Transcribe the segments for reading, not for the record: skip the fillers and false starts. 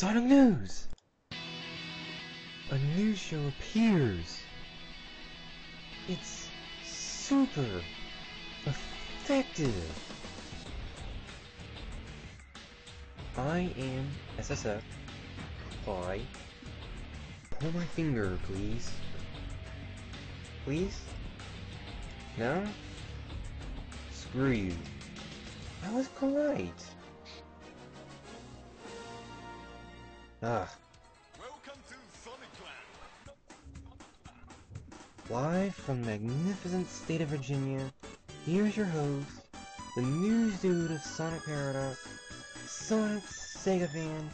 Sonic News! A news show appears. It's super effective. I am SSF. I pull my finger, please. Please? No? Screw you. I was polite. Ah. Welcome to Sonicland. Live from the magnificent state of Virginia, here's your host, the news dude of Sonic Paradox, Sonic Sega fan,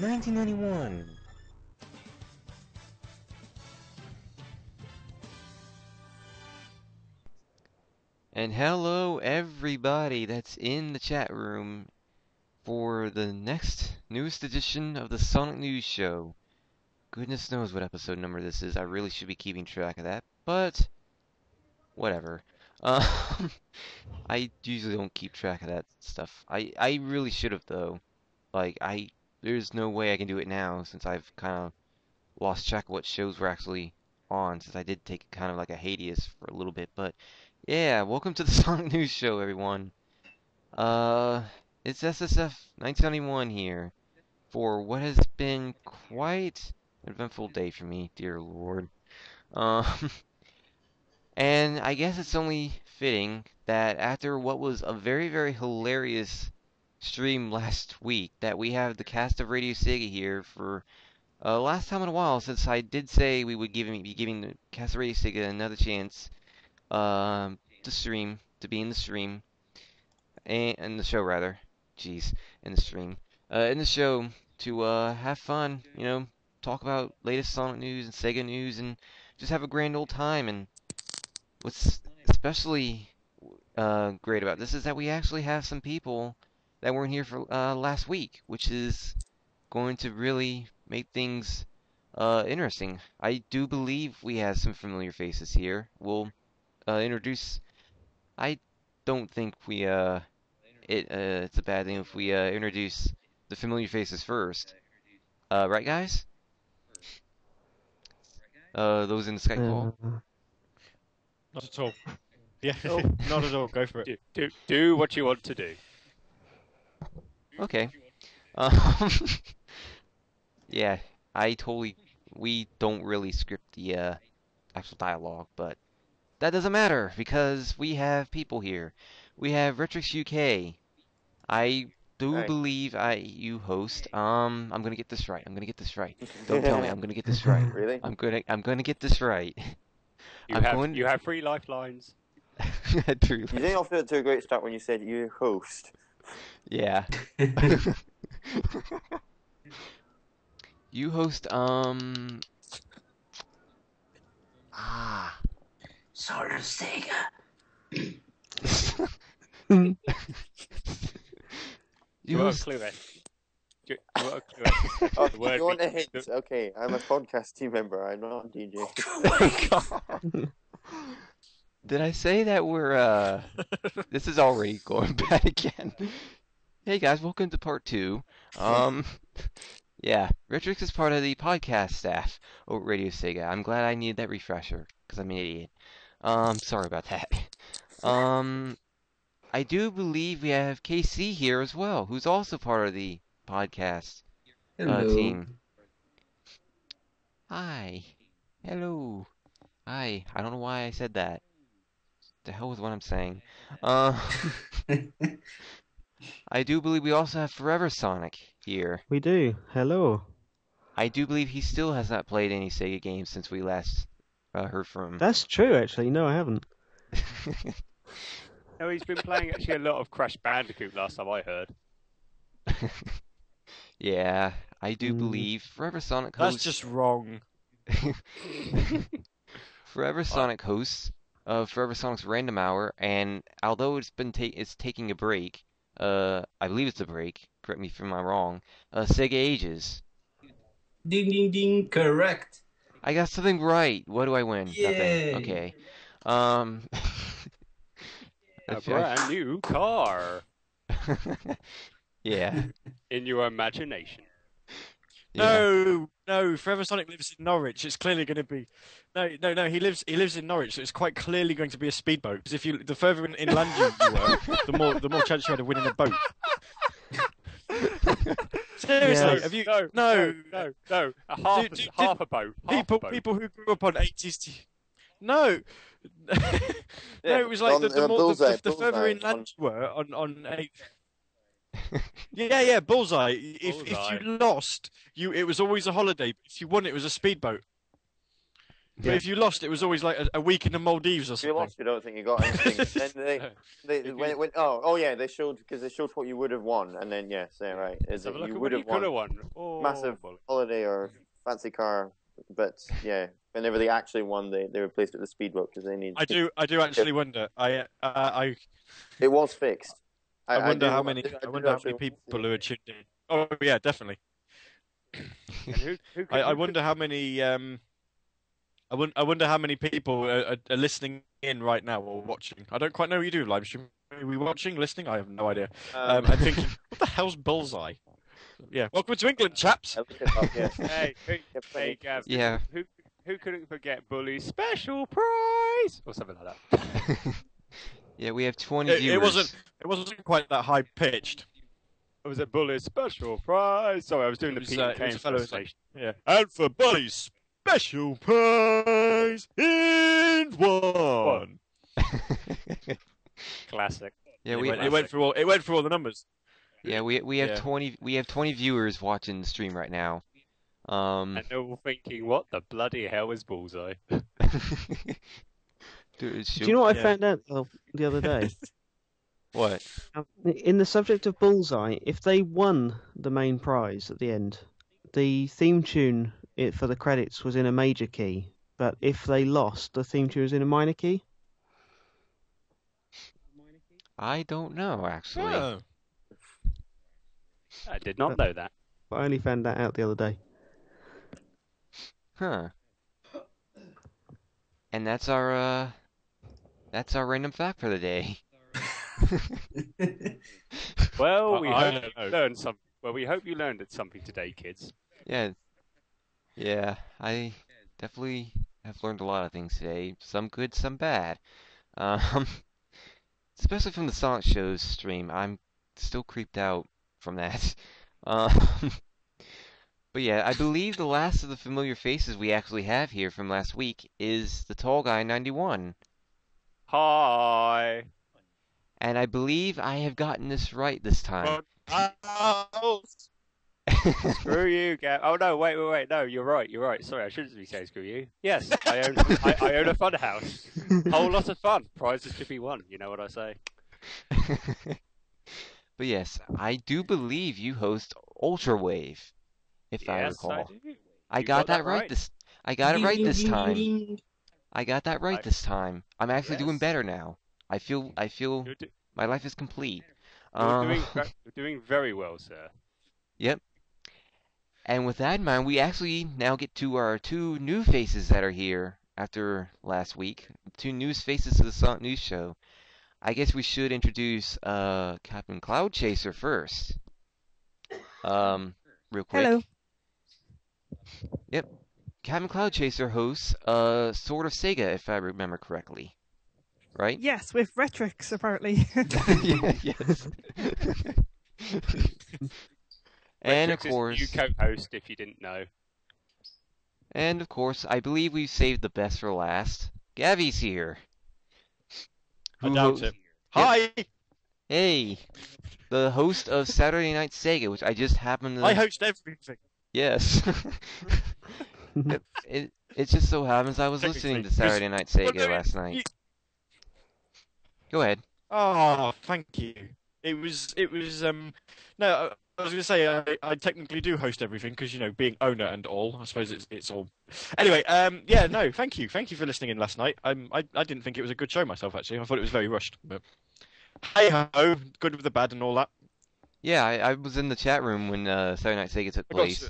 1991. And hello everybody that's in the chat room for the next newest edition of the Sonic News Show. Goodness knows what episode number this is. I really should be keeping track of that, but whatever. I usually don't keep track of that stuff. I really should have though. Like there's no way I can do it now since I've kind of lost track of what shows were actually on, since I did take kind of like a hiatus for a little bit. But yeah, welcome to the Sonic News Show, everyone. It's SSF 1991 here for what has been quite an eventful day for me, dear Lord. Um, and I guess it's only fitting that after what was a very, very hilarious stream last week, that we have the cast of RadioSEGA here for last time in a while, since I did say we would be giving the cast of RadioSEGA another chance to stream, to be in the stream, and in the show rather. Jeez, in the stream. In the show to have fun, you know, talk about latest Sonic news and Sega news, and just have a grand old time. And what's especially great about this is that we actually have some people that weren't here for last week, which is going to really make things interesting. I do believe we have some familiar faces here. We'll introduce. I don't think we it's a bad thing if we introduce the familiar faces first. Right, guys? Those in the Skype call? Not at all. Yeah, Oh. not at all. Go for it. Do what you want to do. Okay. Yeah, we don't really script the actual dialogue, but that doesn't matter because we have people here. We have Retrix UK. I do Right. believe you host. I'm gonna get this right. Don't tell me. I'm gonna get this right. Really? I'm gonna get this right. You have 3 lifelines. True. You didn't offer it to a great start when you said you host. Yeah. You host Sort of Sega. You want a host clue then? Do you want a clue? Oh, The word you want a be- hint? Okay, I'm a podcast team member. I'm not a DJ. God. Did I say that we're this is already going bad again. Hey guys, welcome to part 2. Yeah, Retrix is part of the podcast staff over at Radio Sega. I'm glad I needed that refresher, because I'm an idiot. Sorry about that. I do believe we have KC here as well, who's also part of the podcast team. Hi. Hello. Hi. I don't know why I said that. The hell with what I'm saying. I do believe we also have Foreversonic here. We do. Hello. I do believe he still has not played any Sega games since we last heard from him. That's true, actually. No, I haven't. No, he's been playing actually a lot of Crash Bandicoot last time I heard. Yeah, I do believe Foreversonic That's hosts. just wrong. Foreversonic hosts of Foreversonic's Random Hour, and although it's taking a break, I believe it's a break. Correct me if I'm wrong. Sega Ages. Ding ding ding, correct. I got something right. What do I win? Yay. Nothing. Okay. A brand new car Yeah. in your imagination. No, no. Foreversonic lives in Norwich. It's clearly going to be. No. He lives in Norwich, so it's quite clearly going to be a speedboat. Because the further inland you were, the more chance you had of winning a boat. Seriously, Yes. have you? No. Half Do- a boat. People who grew up on 80s. No. Yeah, No, it was like the bullseye, further bullseye inland you were on eight. Yeah, bullseye. If Bullseye. you lost, it was always a holiday. If you won, it was a speedboat. But Yeah. if you lost, it was always like a week in the Maldives or If you something. lost, you don't think you got anything. Then they showed what you would have won, and then yes, yeah, right. Let's have a look You at would what have you could have won won. Oh, massive bollocks. holiday or fancy car, but yeah, whenever they actually won, they replaced it with a speedboat because they need. I do actually wonder. I It was fixed. wonder do- how many. do I wonder how actually many want to people see who are tuned in. Oh yeah, definitely. And who I wonder how many. I wonder how many people are listening in right now or watching. I don't quite know what you do live stream. Are we watching, listening? I have no idea. I'm thinking, what the hell's bullseye? Yeah, welcome to England, chaps. I looked it up, yeah. Hey, Gav. Yeah. Who couldn't forget Bully's special prize or something like that? Yeah, we have 20 It viewers. wasn't quite that high pitched. Or was it Bully's special prize? Sorry, I was doing It was, the Pete and it was Kane a fellow who said, translation. yeah. And for Bully's special prize in one. Classic. Yeah, It went through all the numbers. yeah, we have Yeah. 20 viewers watching the stream right now. And they're all thinking, what the bloody hell is Bullseye? Dude, Do you know what I Yeah. found out the other day? what? In the subject of Bullseye, if they won the main prize at the end, the theme tune for the credits was in a major key, but if they lost, the theme tune was in a minor key. I don't know actually. Oh. I did not know that. But I only found that out the other day. Huh. And that's our random fact for the day. Well, we I hope don't know. you learned some. Well, we hope you learned something today, kids. Yeah. Yeah, I definitely have learned a lot of things today. Some good, some bad. Um, especially from the Sonic Show's stream. I'm still creeped out from that. Um, but yeah, I believe the last of the familiar faces we actually have here from last week is the tall guy 91. Hi. And I believe I have gotten this right this time. Screw you, Gav. Oh no, wait. No, you're right. Sorry, I shouldn't be saying screw you. Yes, I own a fun house. Whole lot of fun. Prizes to be won. You know what I say. But yes, I do believe you host Ultra Wave, if I Yes, recall. do. I You got that right this. I got it right this time. Ding. I got that right I- this time. I'm actually doing Yes. better now. I feel You're, my life is complete. you're doing very well, sir. Yep. And with that in mind, we actually now get to our two new faces that are here after last week. Two news faces to the SonicNews Show. I guess we should introduce CapnCloudchaser first. Real quick. Hello. Yep. CapnCloudchaser hosts Sword of SEGA, if I remember correctly. Right? Yes, with Retrix, apparently. Yeah, yes. And of Retrix is course, new co-host, if you didn't know. I believe we've saved the best for last. Gavvie's here. I Who doubt ho- it. Hi! Hey, the host of Saturday Night Sega, which I just happened to. I host everything. Yes. It just so happens I was listening to Saturday Night Sega last night. Go ahead. Oh, thank you. It was no, I was going to say I technically do host everything because, you know, being owner and all, I suppose it's all. Anyway, yeah, no, thank you for listening in last night. I didn't think it was a good show myself, actually. I thought it was very rushed, but hey ho, good with the bad and all that. Yeah, I was in the chat room when Saturday Night Sega took place.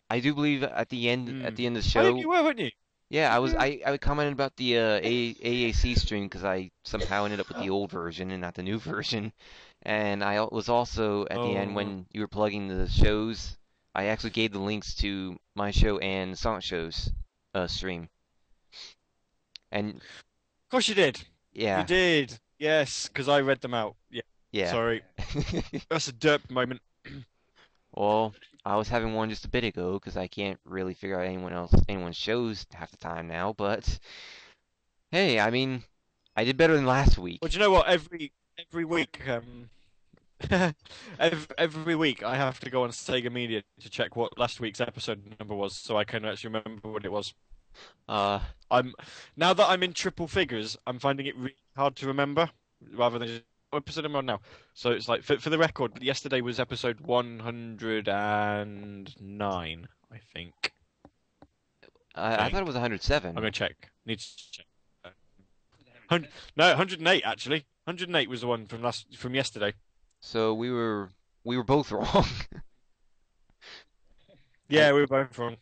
I do believe at the end of the I show. think you were, weren't you? Yeah, I commented about the AAC stream because I somehow ended up with the old version and not the new version, And I was also at the end Oh. when you were plugging the shows. I actually gave the links to my show and Sonic Show's stream. And Of course you did. yeah, You did. Yes, because I read them out. Yeah. yeah. Sorry. That's a derp moment. Well, I was having one just a bit ago because I can't really figure out anyone's shows half the time now. But hey, I mean, I did better than last week. Well, do you know what? Every week, every week I have to go on SEGAMedia to check what last week's episode number was, so I can actually remember what it was. Now that I'm in triple figures, I'm finding it really hard to remember, rather than just what episode am I on now. So it's like for the record, yesterday was episode 109, I think. I thought it was 107. I'm gonna check. Need to check. No, 108 actually. 108 was the one from yesterday. So we were both wrong. Yeah, we were both wrong.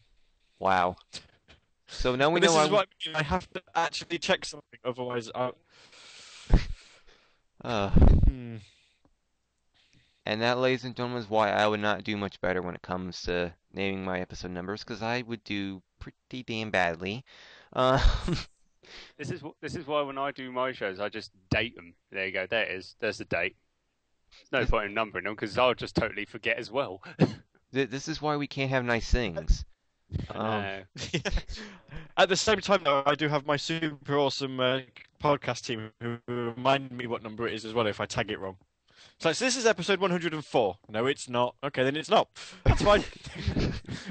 Wow. So now we But know this is what I mean. I have to actually check something, otherwise and that, ladies and gentlemen, is why I would not do much better when it comes to naming my episode numbers, because I would do pretty damn badly. This is why when I do my shows, I just date them. There you go. There it is. There's the date. There's no point in numbering them because I'll just totally forget as well. This is why we can't have nice things. At the same time, though, I do have my super awesome podcast team who remind me what number it is as well if I tag it wrong. So this is episode 104. No, it's not. Okay, then it's not. That's fine.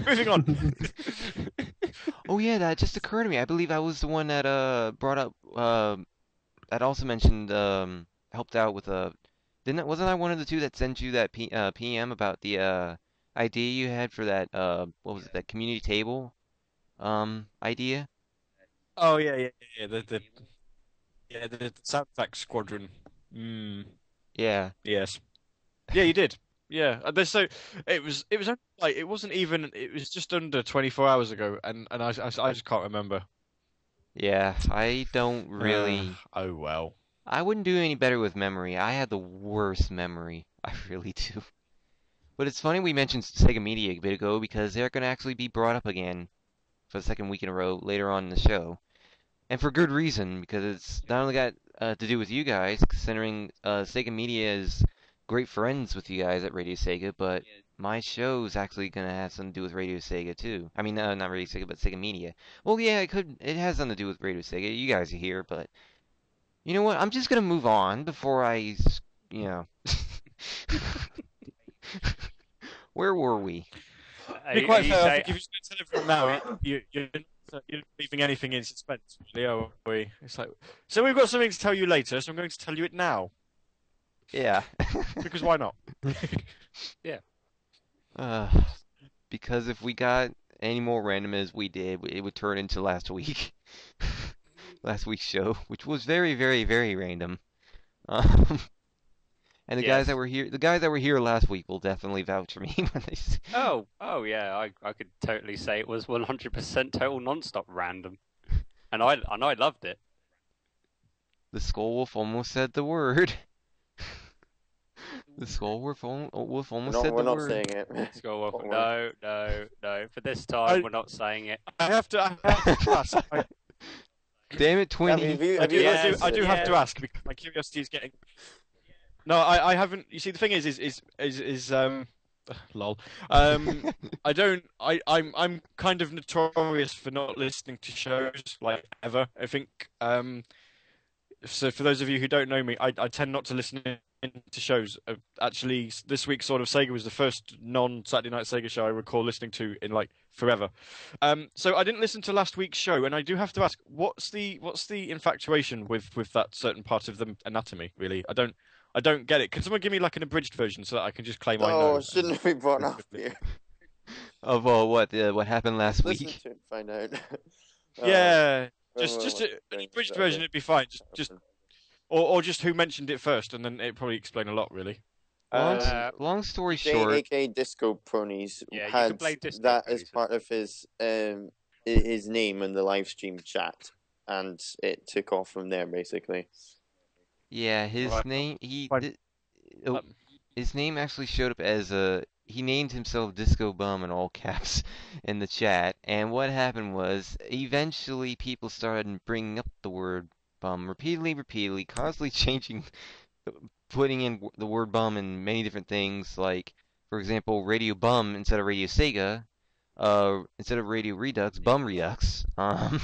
Moving on. Oh yeah, that just occurred to me. I believe I was the one that brought up that also mentioned helped out with wasn't I one of the two that sent you that PM about the idea you had for that what was it, that community table idea? Oh yeah. The sound effects squadron. Yeah. Yes. Yeah, you did. Yeah. So it was only, like it wasn't even. It was just under 24 hours ago, and I just can't remember. Yeah, I don't really. Oh well. I wouldn't do any better with memory. I had the worst memory. I really do. But it's funny we mentioned SEGAMedia a bit ago because they're going to actually be brought up again for the second week in a row later on in the show. And for good reason, because it's not only got to do with you guys, considering SEGAMedia is great friends with you guys at RadioSEGA, but my show is actually going to have something to do with RadioSEGA too. I mean, not RadioSEGA, but SEGAMedia. Well, yeah, it has something to do with RadioSEGA. You guys are here, but you know what? I'm just going to move on before I, you know. Where were we? To be quite fair, I think if you just tell everyone now, you're not leaving anything in suspense, really, are we? It's like, so we've got something to tell you later, so I'm going to tell you it now. Yeah. Because why not? Yeah. Because if we got any more random as we did, it would turn into last week. Last week's show, which was very, very, very random. And the guys that were here last week will definitely vouch for me when they say, Oh yeah, I could totally say it was 100% total non-stop random, and I loved it. The Skull Wolf almost said the word. The Skull Wolf almost said the word. We're not saying it. No. For this time, we're not saying it. I have to ask. Damn it, Twinny. I do have to ask because my curiosity is getting. No, I haven't. You see, the thing is lol. I'm kind of notorious for not listening to shows like ever. I think so. For those of you who don't know me, I tend not to listen into shows. Actually, this week's Sort of Sega was the first non-Saturday Night Sega show I recall listening to in like forever. So I didn't listen to last week's show, and I do have to ask, what's the infatuation with that certain part of the anatomy? Really, I don't get it. Can someone give me like an abridged version so that I can just claim I know? Oh, shouldn't we brought up here? Of what happened last Listen week? to it, find out. Yeah, just an abridged version would be fine. Just or just who mentioned it first, and then it'd probably explain a lot, really. Long story short, aka Disco Ponies Yeah, you had can play Disco that Ponies. as part of his name in the live stream chat, and it took off from there basically. yeah, his Right. name his name actually showed up as he named himself Disco Bum in all caps in the chat, and what happened was eventually people started bringing up the word bum repeatedly, constantly changing, putting in the word bum in many different things, like, for example, Radio Bum instead of Radio Sega, instead of Radio Redux, Bum Redux. And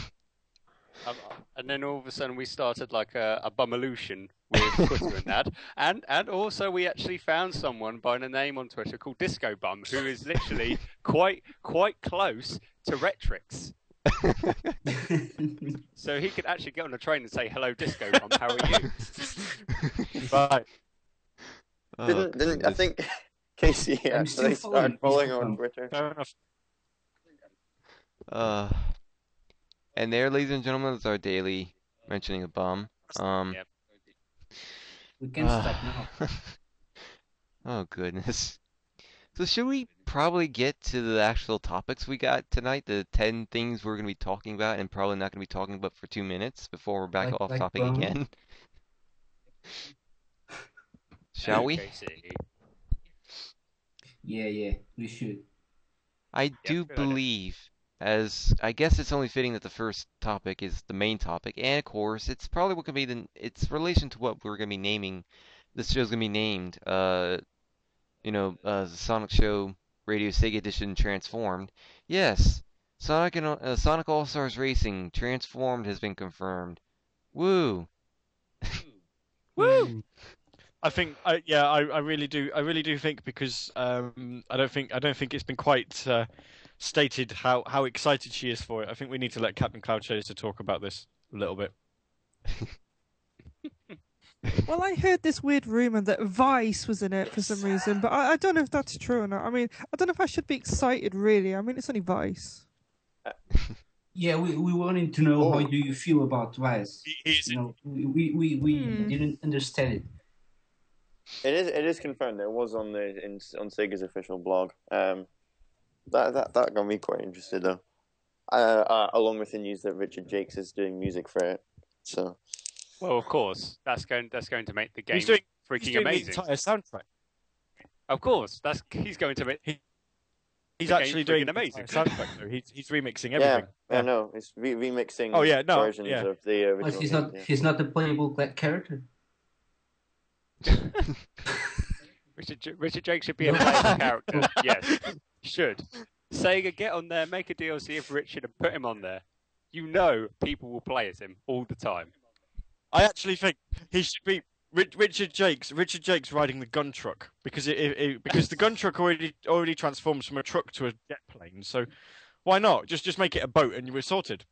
then all of a sudden we started like a bumolution with Twitter and that. And also we actually found someone by the name on Twitter called Disco Bum, who is literally quite close to Retrix. So he could actually get on a train and say, "Hello, Disco Bum, how are you?" Right. Didn't I think Casey actually started following on Twitter? Fair enough. And there, ladies and gentlemen, is our daily mentioning of bum. Yep. We can stop now. Oh goodness. So should we probably get to the actual topics we got tonight? The 10 things we're going to be talking about and probably not going to be talking about for 2 minutes before we're back off topic bum. again. Shall we? Yeah, we should. I do good idea. believe, as I guess it's only fitting that the first topic is the main topic, and of course, it's probably what could be it's relation to what we're going to be naming. This show's going to be named, the Sonic Show Radio Sega Edition Transformed. Yes, Sonic All-Stars Racing Transformed has been confirmed. Woo! Woo! I think, I really do think, because I don't think it's been quite stated how excited she is for it. I think we need to let CapnCloudchaser talk about this a little bit. Well, I heard this weird rumor that Vice was in it for some reason, but I don't know if that's true or not. I mean, I don't know if I should be excited, really. I mean, it's only Vice. Yeah, we wanted to know how do you feel about Vice. We didn't understand it. It is confirmed. It was on on Sega's official blog. That got me quite interested though. Along with the news that Richard Jakes is doing music for it. So. Well, of course, that's going to make the game He's doing amazing. the entire soundtrack. Of course, he's going to make. He's actually doing amazing soundtrack though. He's remixing everything. Yeah, no, it's remixing. Versions of the original. But he's not a playable character. Richard Jake should be a playable character. Yes, should. Sega, get on there, make a DLC of Richard and put him on there. You know people will play as him all the time. I actually think he should be Richard Jakes riding the gun truck, because because the gun truck already transforms from a truck to a jet plane. So why not just make it a boat and you were sorted?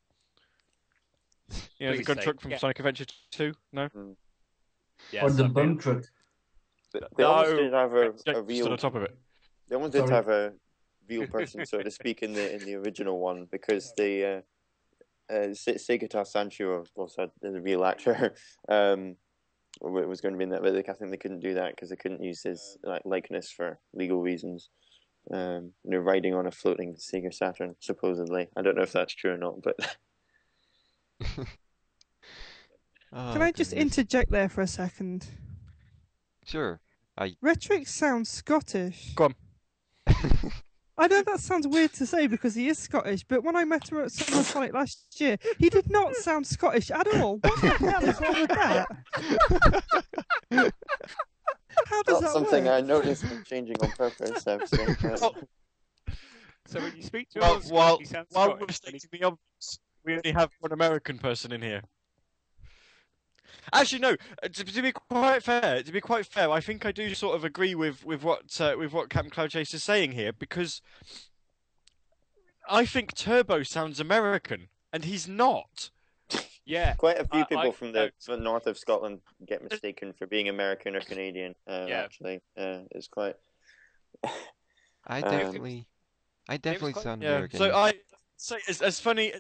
You know, the gun truck from Sonic Adventure 2. No. Yes, or the bum truck. They almost did have a real on top of it. They almost did have a real person, so to speak, in the original one, because the Segata Sancho was the real actor. Was going to be in that, but I think they couldn't do that because they couldn't use his likeness for legal reasons. Riding on a floating Sega Saturn, supposedly. I don't know if that's true or not, but. Can I just interject there for a second? Sure. Retrix sounds Scottish. Go on. I know that sounds weird to say because he is Scottish, but when I met him at Summer Sonic last year, he did not sound Scottish at all. What the hell is wrong with that? How does that something work? I noticed when changing on purpose. So when you speak to while he sounds we're Scottish, stating the obvious, we only have one American person in here. Actually, no. To be quite fair, I think I do sort of agree with what CapnCloudchaser is saying here, because I think Turbo sounds American, and he's not. Yeah, quite a few people from the north of Scotland get mistaken for being American or Canadian. Actually, it's quite. I definitely sound American. So I say as funny.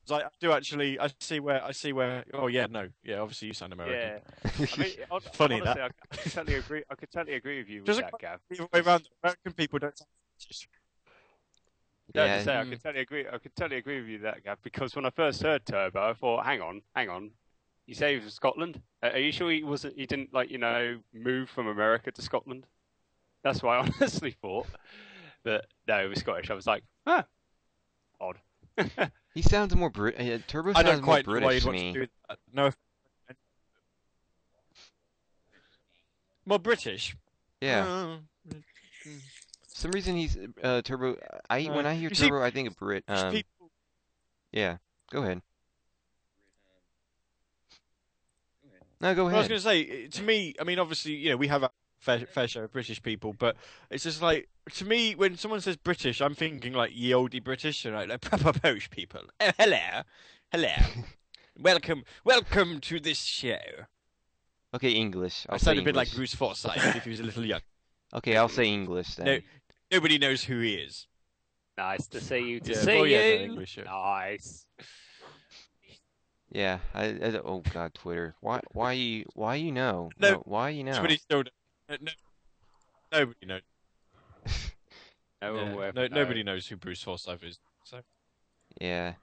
I do actually. I see where. Oh yeah, no, yeah. Obviously, you sound American. Yeah, I mean, funny honestly, that. I could totally agree. I could totally agree with you with that, Gav. The way around, American people don't sound British. Yeah, I could totally agree. I could totally agree with you that, Gav. Because when I first heard Turbo, I thought, hang on, You say he was from Scotland? Are you sure he wasn't? He didn't move from America to Scotland? That's what I honestly thought. But no, it was Scottish. I was like, odd. He sounds more Turbo I sounds don't more quite know why British you'd to want me. to do that. No. More British. Yeah. For some reason he's Turbo. When I hear You see, Turbo, I think of Brit. people, Yeah. Go ahead. No, go well, I was ahead. going to say, to me, I mean, obviously, we have a fair share of British people, but it's just like, to me, when someone says British, I'm thinking like ye oldie British, like proper Polish people. Oh, hello, welcome to this show. Okay, English. I I'll sound say a bit like English. Bruce Forsyth if he was a little young. Okay, I'll say English then. No, nobody knows who he is. Nice to see you. Yeah, See oh, yeah, you. no, English, yeah. Nice. Yeah. Oh God, Twitter. Why you know? No, why you know? Nobody still. Nobody knows. No one will ever know. Nobody knows who Bruce Forsyth is. So. Yeah.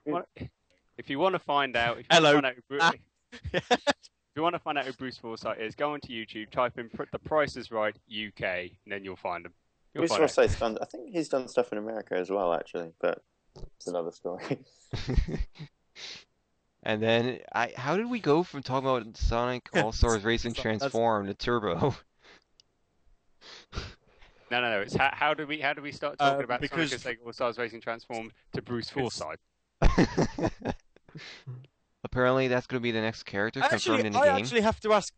If you want to find out, Hello. If you want to find out who Bruce Forsyth is, go onto YouTube, type in "The Price is Right UK," and then you'll find him. Bruce Forsyth's done. I think he's done stuff in America as well, actually, but it's another story. And then how did we go from talking about Sonic All-Stars Racing Transform to Turbo? No. It's how do we start talking about because Sonic and Sega All-Stars Racing Transformed to Bruce Forsyth? Apparently, that's going to be the next character confirmed in the game. I actually have to ask.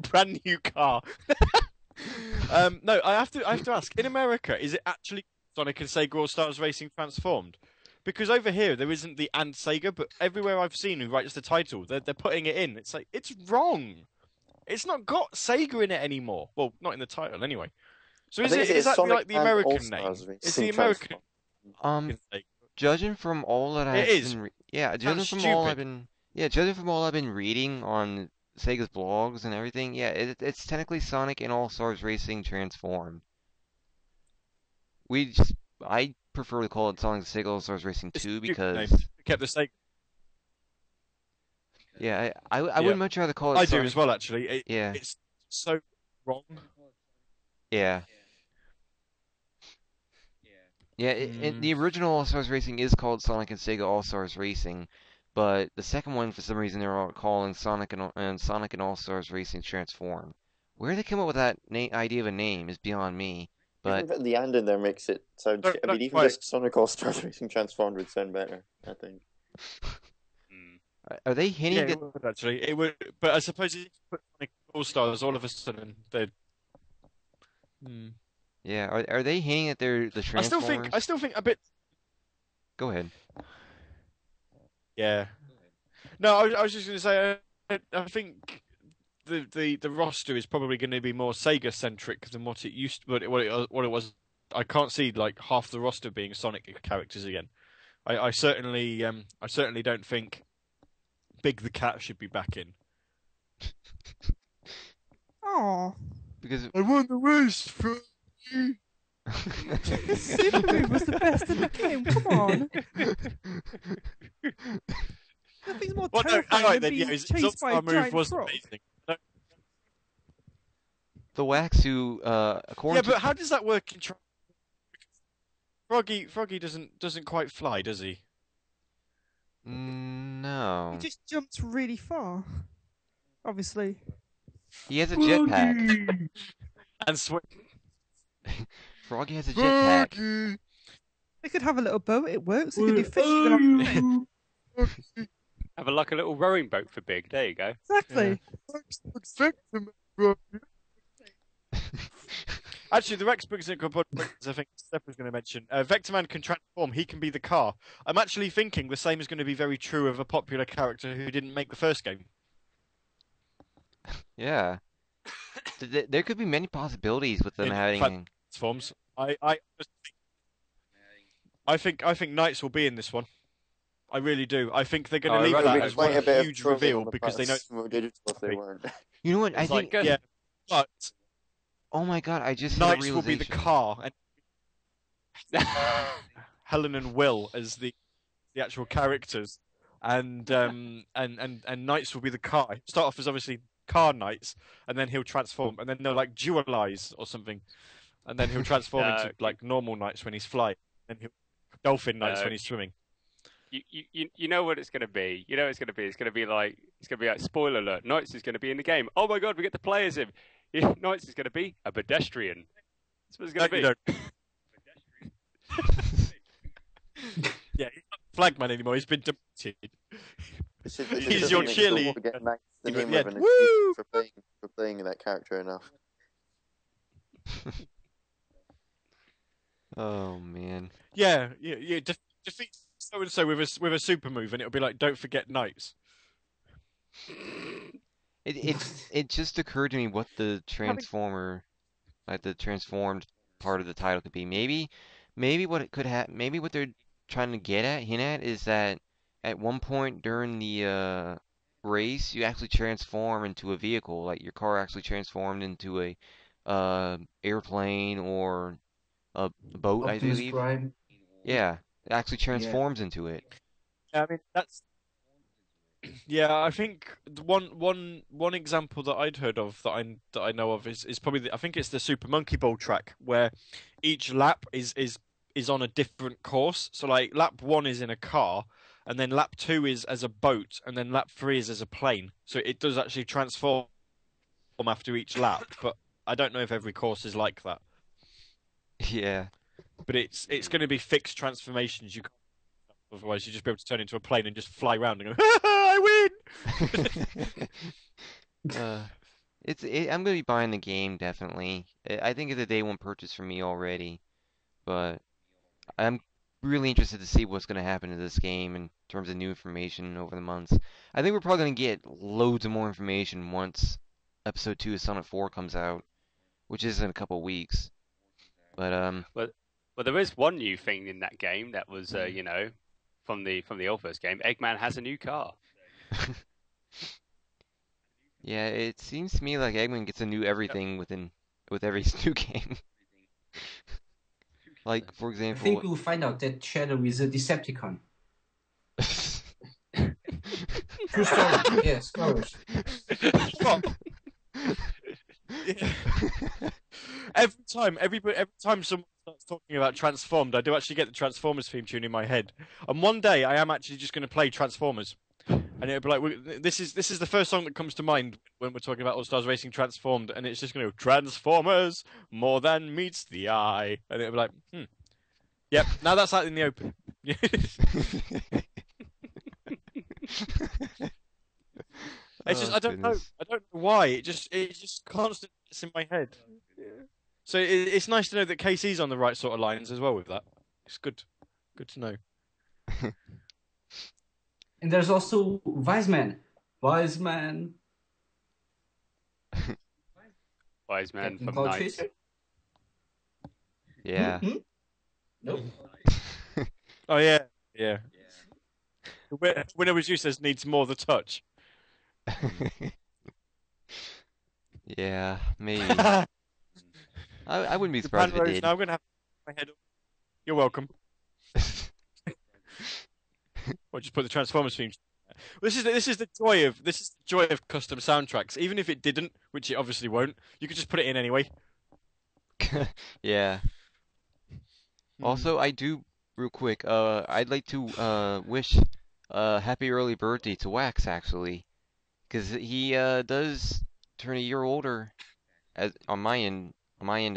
Brand new car. No, I have to ask. In America, is it actually Sonic and Sega All Stars Racing Transformed? Because over here there isn't the and Sega, but everywhere I've seen who writes the title, they're putting it in. It's like it's wrong. It's not got Sega in it anymore. Well, not in the title anyway. So is that Sonic like the American name? It's the American. Judging from all that judging from all I've been reading on Sega's blogs and everything, it's technically Sonic and All Stars Racing Transformed. I prefer to call it Sonic Sega All Stars Racing 2 because kept the Sega. Yeah, I would much rather call it. I Sonic. do as well, actually. Yeah, it's so wrong. Yeah. Yeah, the original All Stars Racing is called Sonic and Sega All Stars Racing, but the second one, for some reason, they're all calling Sonic and All Stars Racing Transform. Where they come up with that idea of a name is beyond me. But even the and in there makes it sound. I mean, even just Sonic All Stars Racing Transformed would sound better, I think. Are they hinting it would, actually, it would, but I suppose if you put Sonic All Stars, all of a sudden they'd. Yeah, are they hinting at the Transformers? I still think a bit. Go ahead. Yeah. No, I was just going to say, I think the roster is probably going to be more Sega centric than what it used, what it was. I can't see like half the roster being Sonic characters again. I certainly don't think Big the Cat should be back in. Oh. Because I won the race, Froggy. The Super move was the best in the game. Come on. Nothing's more terrifying than being chased by a giant frog. The Waxu, according but how does that work in Froggy doesn't quite fly, does he? No. He just jumps really far. Obviously. He has a jetpack. And swim. Froggy has a jetpack. They could have a little boat. It works. They could do fishing. Have a little rowing boat for Big. There you go. Exactly. Yeah. Actually, the Rex brings in a good point. I think Steph was going to mention. Vectorman can transform. He can be the car. I'm actually thinking the same is going to be very true of a popular character who didn't make the first game. Yeah. There could be many possibilities with them having transforms. I think Knights will be in this one. I really do. I think they're going to leave that as one huge reveal because they know more digital if they weren't. You know what? I think yeah, but oh my god, I just Knights will be the car and Helen and Will as the the actual characters, and knights will be the car. He'll start off as obviously car knights, and then he'll transform, and then they'll like dualize or something, and then he'll transform into like normal knights when he's flying, and he'll dolphin knights when he's swimming. You know what it's going to be. You know what it's going to be. It's going to be like spoiler alert. Knights is going to be in the game. Oh my god, we get to play as him. Knights is going to be a pedestrian. That's what it's going to be. Yeah, he's not Flagman anymore. He's been demoted. He's your cheerleader. Woo! For playing that character enough. Oh man. Yeah. Defeat so and so with a super move, and it'll be like, don't forget knights. It just occurred to me what the transformer, like the transformed part of the title could be. Maybe what it could have. Maybe what they're trying to hint at, is that at one point during the race, you actually transform into a vehicle, like your car actually transformed into a airplane or a boat, I Optimus believe. Prime. Yeah, it actually transforms into it. I mean, that's. Yeah, I think the one example that I'd heard of that I know of is probably I think it's the Super Monkey Ball track, where each lap is on a different course. So like lap 1 is in a car, and then lap 2 is as a boat, and then lap 3 is as a plane. So it does actually transform after each lap, but I don't know if every course is like that. Yeah. But it's going to be fixed transformations. You can't, otherwise you just be able to turn into a plane and just fly around and go, I win! I'm gonna be buying the game, definitely. I think it's a day one purchase for me already, but I'm really interested to see what's gonna happen to this game in terms of new information over the months. I think we're probably gonna get loads of more information once episode 2 of Sonic 4 comes out, which is in a couple of weeks. But Well, there is one new thing in that game that was, from the old first game. Eggman has a new car. yeah, it seems to me like Eggman gets a new everything with every new game. Like, for I example, think we'll find out that Shadow is a Decepticon. True story. Yeah, scholars. Every time someone starts talking about Transformed, I do actually get the Transformers theme tune in my head. And one day I am actually just going to play Transformers, and it'll be like, this is the first song that comes to mind when we're talking about All Stars Racing Transformed, and it's just going to go, Transformers, more than meets the eye, and it'll be like, yep. Now that's out in the open. It's just I don't know why it just constantly gets in my head. So it's nice to know that KC's on the right sort of lines as well with that. It's good to know. And there's also Wiseman. Wiseman Captain from Cloud Night. Chaser? yeah. Nope. Oh yeah. The winner was you says needs more the touch. Yeah, maybe. I wouldn't be surprised if it did. Now I'm gonna have my head up. You're welcome. Or just put the Transformers theme. This is the joy of custom soundtracks. Even if it didn't, which it obviously won't, you could just put it in anyway. Yeah. Also, I do real quick. I'd like to wish happy early birthday to Wax, actually, because he does turn a year older as on my end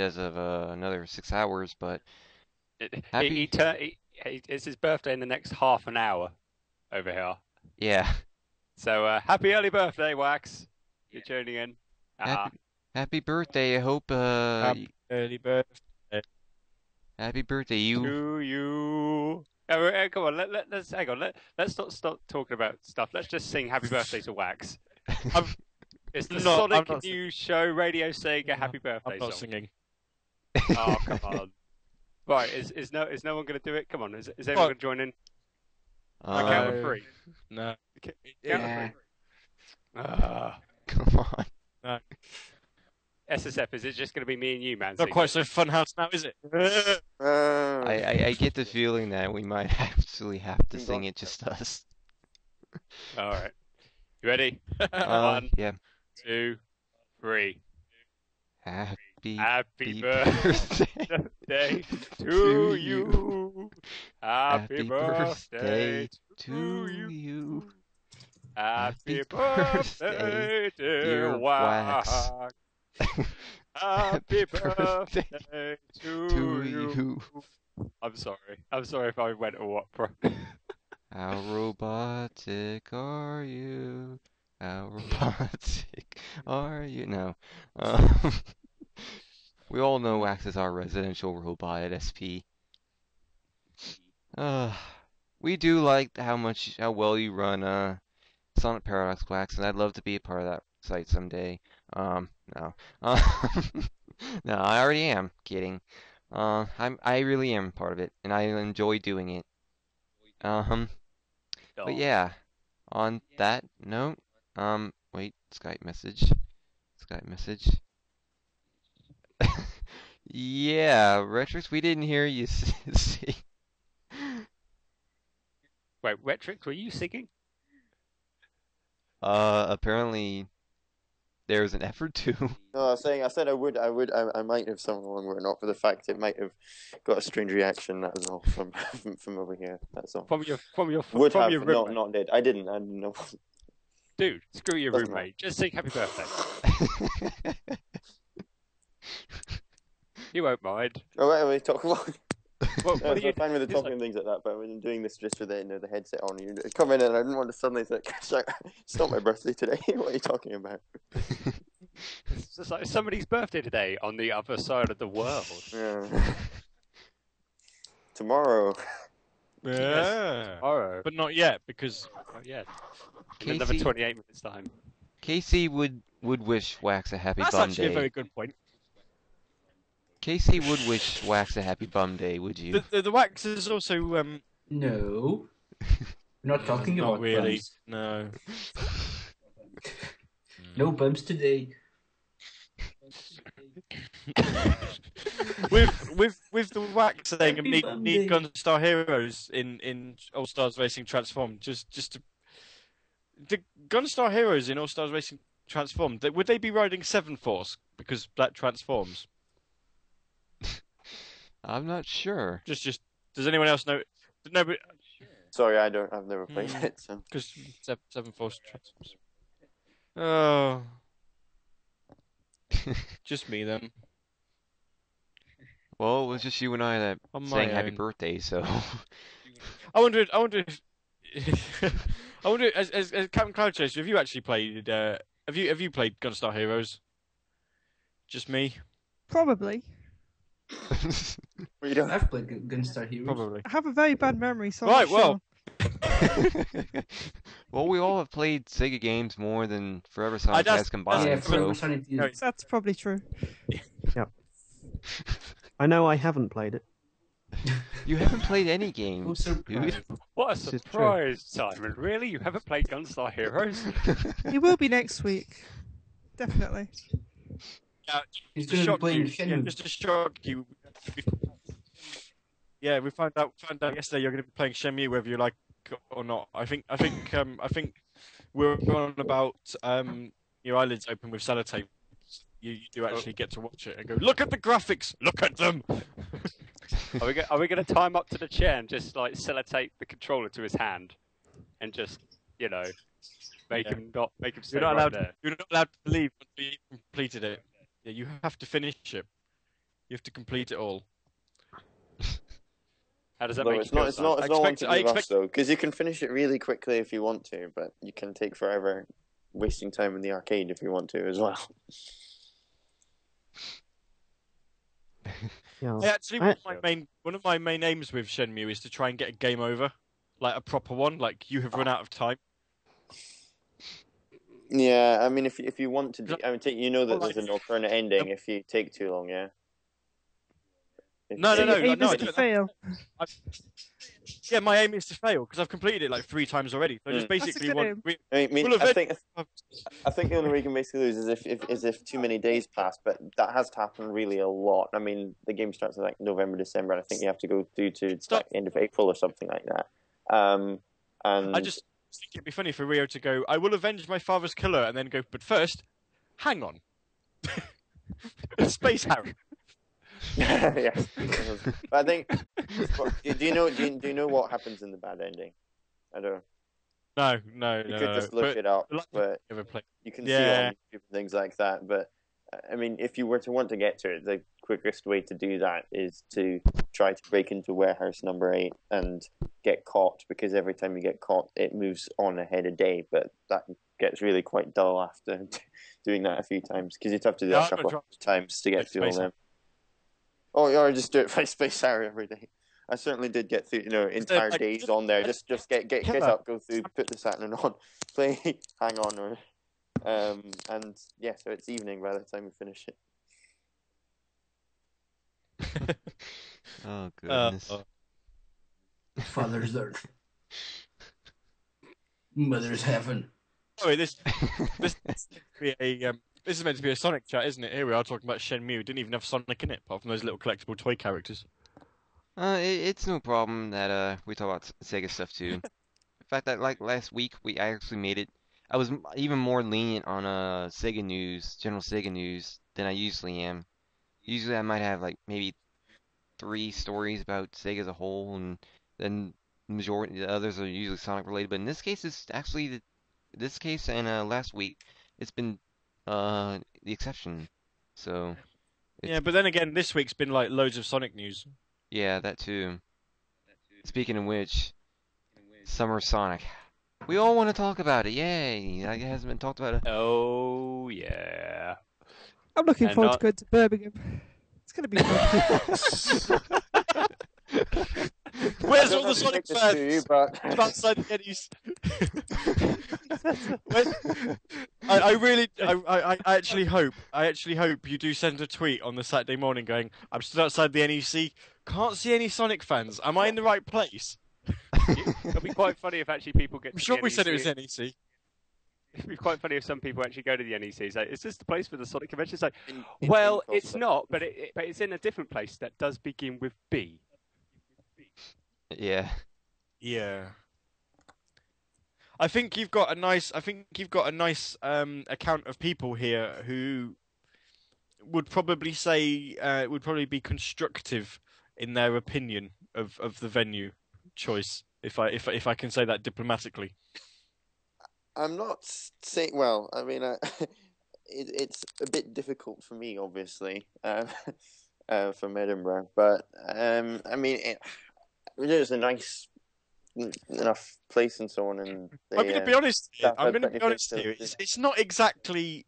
as of another 6 hours. But It's his birthday in the next half an hour over here. yeah. So happy early birthday, Wax. You're tuning in. Happy birthday. I hope Happy early birthday. happy birthday you. To you. Come on, let's hang on. Let's not stop talking about stuff. Let's just sing happy birthday to Wax. It's the SonicNews Show, RadioSEGA happy birthday I'm not song. singing. Oh, come on. Right, is no one going to do it? Come on, is everyone going to join in? I count to 3. No. Count to 3. Come on. No. SSF, is it just going to be me and you, man? Not quite so fun house now, is it? I get the feeling that we might actually have to sing it just us. All right. You ready? 1, Yeah. 2, 3. Happy Happy birthday birthday to to you. Happy Happy birthday birthday to you. Happy birthday, birthday, dear dear Wax. Wax. Happy birthday to to you. you. I'm sorry. I'm sorry if I went all opera. How robotic are you? How robotic are you? No. We all know Wax is our residential robot at SP. We do like how well you run Sonic Paradox, Wax, and I'd love to be a part of that site someday. No. No, I already am. Kidding. I really am part of it, and I enjoy doing it. But yeah, on that note, wait, Skype message. Skype message. Yeah, Retrix, we didn't hear you sing. Wait, Retrix, were you singing? Apparently there's an effort to. No, I said I might have sung along were it not for the fact it might have got a strange reaction. That was all from from over here. That's all. From your Would from have, your but roommate. not did. I didn't. I didn't know. Dude, screw your Doesn't roommate. Just sing happy birthday. He won't mind. Oh, wait, we talk about. What are I'm you fine with the it's talking like- things like that, but when I'm doing this just with the headset on, you come in and I didn't want to suddenly say, "It's not my birthday today." What are you talking about? It's just like somebody's birthday today on the other side of the world. Yeah. Tomorrow. Yeah. Tomorrow. But not yet, because Not yet. In another Casey? 28 minutes time. Casey would wish Wax a happy that's bum actually a day. very good point. Casey would wish Wax a happy bum day, would you? The wax is also No. We're not talking not about really. bumps. No. No bumps today. with the wax saying Happy need Monday. Gunstar Heroes in All Stars Racing Transformed, just to the Gunstar Heroes in All Stars Racing Transformed, would they be riding 7 Force because that transforms? I'm not sure. Just does anyone else know? No, but Sorry, I've never played it. So. because 7 Force transforms. Oh, just me then. Well, it was just you and I that On my sang happy own. birthday, so. I wonder if I wonder as CapnCloudchaser, have you actually played? Have you played Gunstar Heroes? Just me, Probably. We don't. I've played Gunstar Heroes. probably. I have a very bad memory, so I'm Right, not well. sure. Well, we all have played Sega games more than Foreversonic that's- has combined, Yeah, so. Foreversonic is No, That's probably true. I know I haven't played it. You haven't played any no games, surprise. dude. What a This is true. surprise, Simon. Really? You haven't played Gunstar Heroes? It will be next week. Definitely. He's Just going to be shock playing you. Yeah, Shenmue. just to shock you. Yeah, we found out yesterday you're going to be playing Shenmue whether you like it or not. I think we're on about your eyelids open with sellotape. You do actually get to watch it and go, look at the graphics, look at them. Are we going to tie him up to the chair and just like sellotape the controller to his hand, and just make him stay You're not right allowed. there? You're not allowed to leave until you've completed it. Yeah, you have to finish it. You have to complete it all. How does that No, make it's you feel? not. It's Simon? not. It's I not one expect- to I give us expect- though, because you can finish it really quickly if you want to, but you can take forever wasting time in the arcade if you want to as well. Yeah. I actually one of my main aims with Shenmue is to try and get a game over, like a proper one. Like you have run out of time. Yeah, I mean, if you want to, you know that Well, there's an alternate ending if you take too long. Yeah. No. Aim No, is I to don't. fail. Yeah, my aim is to fail because I've completed it like 3 times already. So I just Mm. basically good want. aim. I mean, We'll I think the only way you can basically lose is if too many days pass, but that has to happen really a lot. I mean, the game starts in like November, December, and I think you have to go through to like end of April or something like that. And I just think it'd be funny for Rio to go, I will avenge my father's killer, and then go, but first, hang on. Space Harry. yes. But I think. Do you know what happens in the bad ending? I don't. No. You could just look it up, but you can see it on YouTube and things like that. But I mean, if you were to want to get to it, the quickest way to do that is to try to break into warehouse number 8 and get caught, because every time you get caught, it moves on ahead a day. But that gets really quite dull after doing that a few times, because you'd have to do that a couple of times to get through all them. Oh, yeah, or just do it by Space Harry every day. I certainly did get through, entire days on there. Just get up, go through, put the Saturn on, play, hang on, or and yeah, so it's evening by the time we finish it. Oh goodness. Father's Earth, Mother's Heaven. Oh, this is meant to be a Sonic chat, isn't it? Here we are talking about Shenmue. Didn't even have Sonic in it, apart from those little collectible toy characters. It's no problem that we talk about Sega stuff too. In fact, that like last week I actually made it. I was even more lenient on Sega news, general Sega news, than I usually am. Usually I might have like maybe 3 stories about Sega as a whole, and then the others are usually Sonic related. But in this case, it's actually this case and last week, it's been the exception. So yeah, but then again, this week's been like loads of Sonic news. Yeah, that too. Speaking of which, Summer Sonic. We all want to talk about it. Yay! It hasn't been talked about. Oh yeah. I'm looking forward to going to Birmingham. It's going to be fun. Where's all the Sonic fans? Outside the Eddies. I actually hope you do send a tweet on the Saturday morning going, I'm stood outside the NEC, can't see any Sonic fans. Am I in the right place? It'll be quite funny if actually people get. I'm sure we said it was NEC. It'd be quite funny if some people actually go to the NEC. It's like, is this the place for the Sonic convention? It's like, well, it's not, but it's in a different place that does begin with B. Yeah. Yeah. I think you've got a nice account of people here who would probably say would probably be constructive in their opinion of the venue choice, if I can say that diplomatically. I'm not saying. Well, I mean, it's a bit difficult for me, obviously, from Edinburgh. But I mean, it's a nice enough place and so on. And I'm going to be honest. I'm going to be honest with you. It's not exactly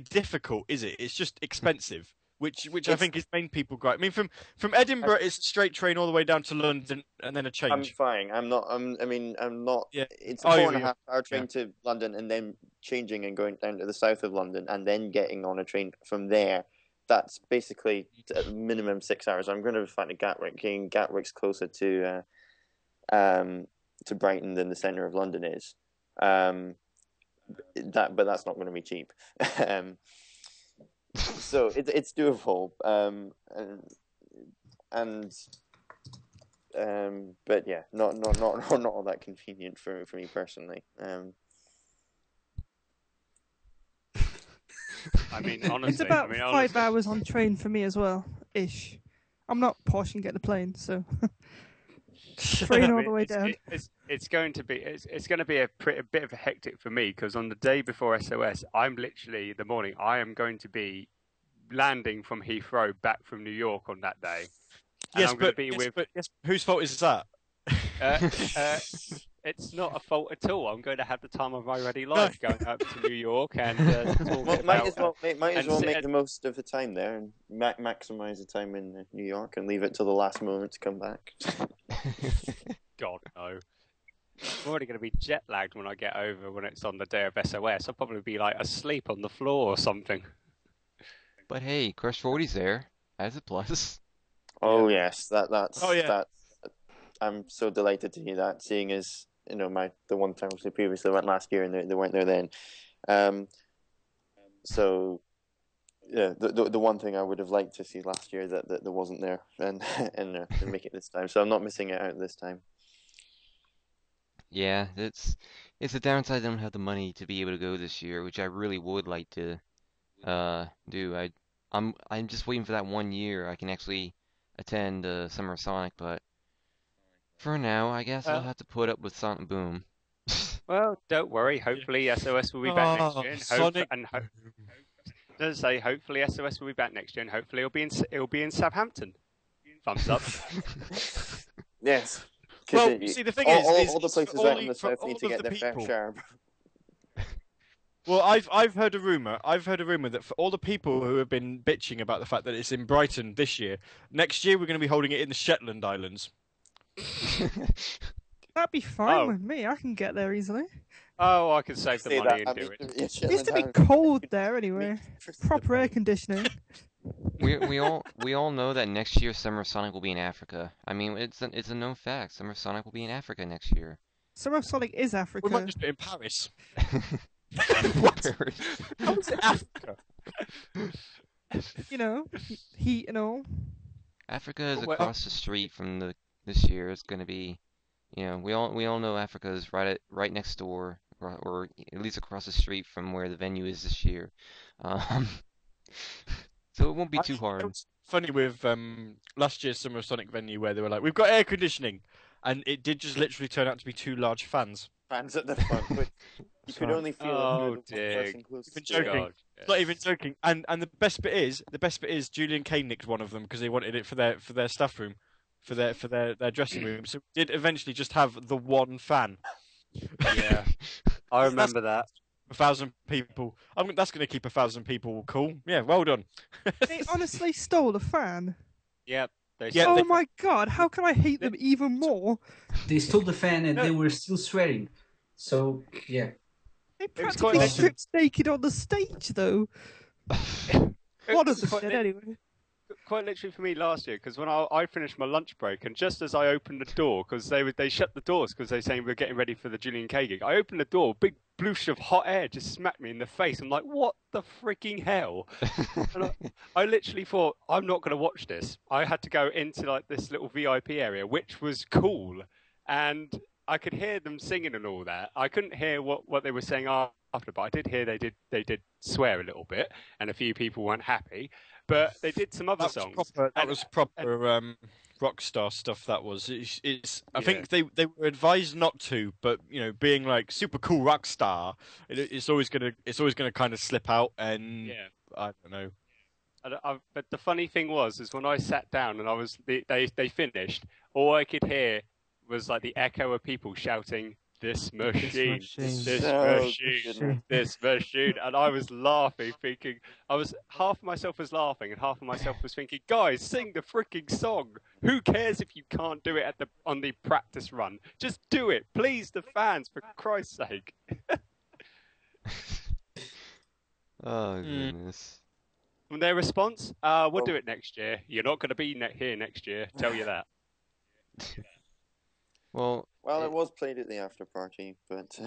difficult, is it? It's just expensive. Which I think is main people gripe. I mean, from Edinburgh, it's a straight train all the way down to London and then a change. I'm fine. I'm not. Yeah. It's a 4.5-hour train to London and then changing and going down to the south of London and then getting on a train from there. That's basically a minimum 6 hours. I'm going to find a Gatwick. Gatwick's closer to Brighton than the centre of London is. But that's not going to be cheap. So it's doable, but yeah, not all that convenient for me personally. I mean, honestly, it's about 5 hours on train for me as well, ish. I'm not posh and get the plane, so train all the way down. It's going to be a bit of a hectic for me, because on the day before SOS, I'm literally the morning. I am going to be landing from Heathrow back from New York on that day. Yes, but whose fault is that? It's not a fault at all. I'm going to have the time of my ready life going up to New York and might as well make the most of the time there and maximize the time in New York and leave it till the last moment to come back. God no. I'm already going to be jet lagged when I get over when it's on the day of SOS. I'll probably be like asleep on the floor or something. But hey, Crush 40's there as a plus. Oh yes, that's Oh, yeah. that. I'm so delighted to hear that. Seeing as the one time we previously went last year and they weren't there then. So yeah, the one thing I would have liked to see last year that there wasn't there, and they make it this time. So I'm not missing it out this time. Yeah, it's a downside I don't have the money to be able to go this year, which I really would like to do. I'm just waiting for that 1 year I can actually attend Summer Sonic, but for now I guess I'll Well, have to put up with Sonic Boom. well, don't worry. Hopefully, SOS will be back next year, and Sonic. does it say hopefully SOS will be back next year, and hopefully it'll be in Southampton. Thumbs up. Yes. Well, you see, the thing is all the places out in the for south all need to of get the their fair people. share. Well, I've heard a rumor. I've heard a rumor that for all the people who have been bitching about the fact that it's in Brighton this year, next year we're going to be holding it in the Shetland Islands. That'd be fine Oh. with me. I can get there easily. Oh, I can save the Say money that, and do it. It used to be cold there anyway. Proper air conditioning. We all know that next year Summer Sonic will be in Africa. I mean, it's a known fact. Summer Sonic will be in Africa next year. Summer Sonic is We Africa. might just be in Paris. What? How is it Africa? You know, heat and all. Africa is Well- across the street from this year. It's gonna be, we all know Africa is right next door, or at least across the street from where the venue is this year. Um, so it won't be too It hard. was funny with last year's Summer Sonic venue where they were like, "We've got air conditioning," and it did just literally turn out to be two large fans. Fans at the front, which you could only feel Oh, if you were the one person dig. closest Been to it. joking. God, It's not even joking. And the best bit is Julian Kane nicked one of them because they wanted it for their staff room, for their dressing room. So we did eventually just have the one fan. Yeah, I remember that. 1,000 people. That's going to keep 1,000 people cool. Yeah, well done. They honestly stole a fan. Yep. Yeah, Oh they- my god, how can I hate them even more? They stole the fan and they were still swearing. So yeah. They was quite practically legend- stripped naked on the stage, though. One of them did, anyway. Quite literally for me last year, because when I finished my lunch break, and just as I opened the door, because they shut the doors because they were saying we're getting ready for the Julian K gig, I opened the door, big bloosh of hot air just smacked me in the face. I'm like, what the freaking hell? And I literally thought, I'm not going to watch this. I had to go into like this little VIP area, which was cool, and I could hear them singing and all that. I couldn't hear what they were saying after, but I did hear they did swear a little bit, and a few people weren't happy. But they did some other songs. That was proper rock star stuff. That was. I think they were advised not to, but being like super cool rock star, it's always gonna kind of slip out, and Yeah. I don't know. But the funny thing was, is when I sat down and they finished, all I could hear was like the echo of people shouting, "This machine, this Oh, machine, goodness. this machine," and I was laughing, thinking, half of myself was laughing and half of myself was thinking, guys, sing the freaking song. Who cares if you can't do it on the practice run? Just do it, please, the fans, for Christ's sake. Oh goodness. And their response, we'll do it next year. You're not going to be here next year, tell you that. Well, It was played at the after party, but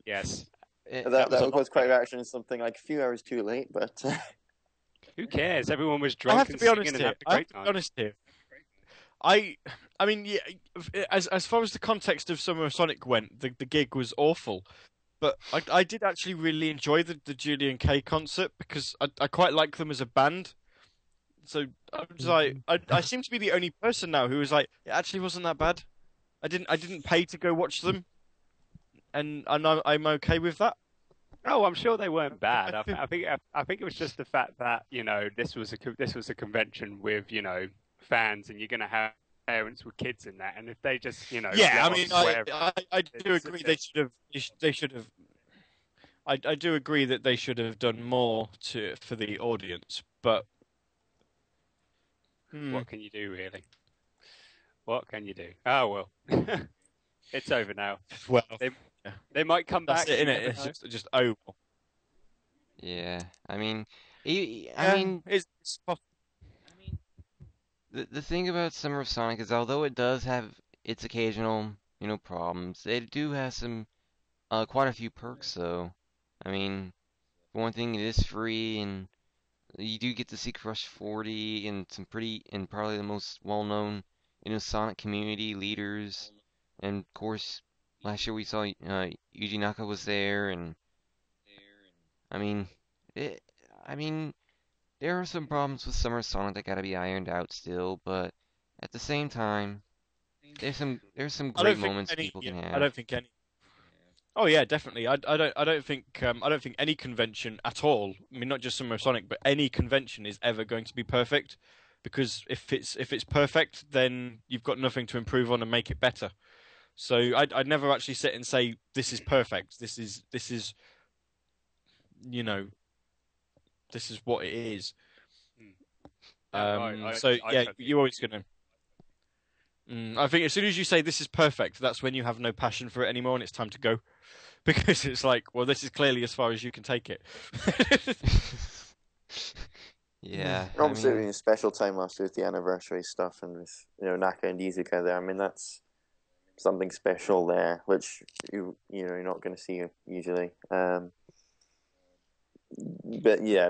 Yes. that was quite actually something like a few hours too late. But Who cares? Everyone was I drunk have to and be singing honest and here. having a I have great to be time. honest here. I mean, yeah. As far as the context of Summer Sonic went, the gig was awful. But I did actually really enjoy the Julian K concert because I quite like them as a band. So I was like, I seem to be the only person now who was like, it actually wasn't that bad. I didn't pay to go watch them, and I'm okay with that. Oh, I'm sure they weren't bad. I think it was just the fact that this was a convention with fans, and you're going to have parents with kids in that, and if they just Yeah, let I off mean, swear- I do agree they should have. I do agree that they should have done more for the audience, but What can you do, really? What can you do? Oh well, it's over now. well, They might come that's back. it, you innit? never It's know. just over. yeah. I mean, It's possible. the thing about Summer of Sonic is although it does have its occasional, problems, it do have some quite a few perks though. I mean, for one thing, it is free and you do get to see Crush 40 and some pretty and probably the most well-known, Sonic community leaders. And of course, last year we saw Yuji Naka was there, and I mean, it, I mean, there are some problems with Summer Sonic that gotta be ironed out still, but at the same time, there's some I great don't think moments any. people Yeah, can I have. don't think any. Oh yeah, definitely. I don't think any convention at all. I mean, not just Summer of Sonic, but any convention is ever going to be perfect, because if it's perfect, then you've got nothing to improve on and make it better. So I'd never actually sit and say this is perfect. This is you know this is what it is. Yeah, no, So I yeah, totally you're always gonna. I think as soon as you say this is perfect, that's when you have no passion for it anymore, and it's time to go. Because it's like, well, this is clearly as far as you can take it. Yeah, And obviously, a special time last year with the anniversary stuff and with Naka and Izuka there. I mean, that's something special there, which you're not going to see usually. But yeah,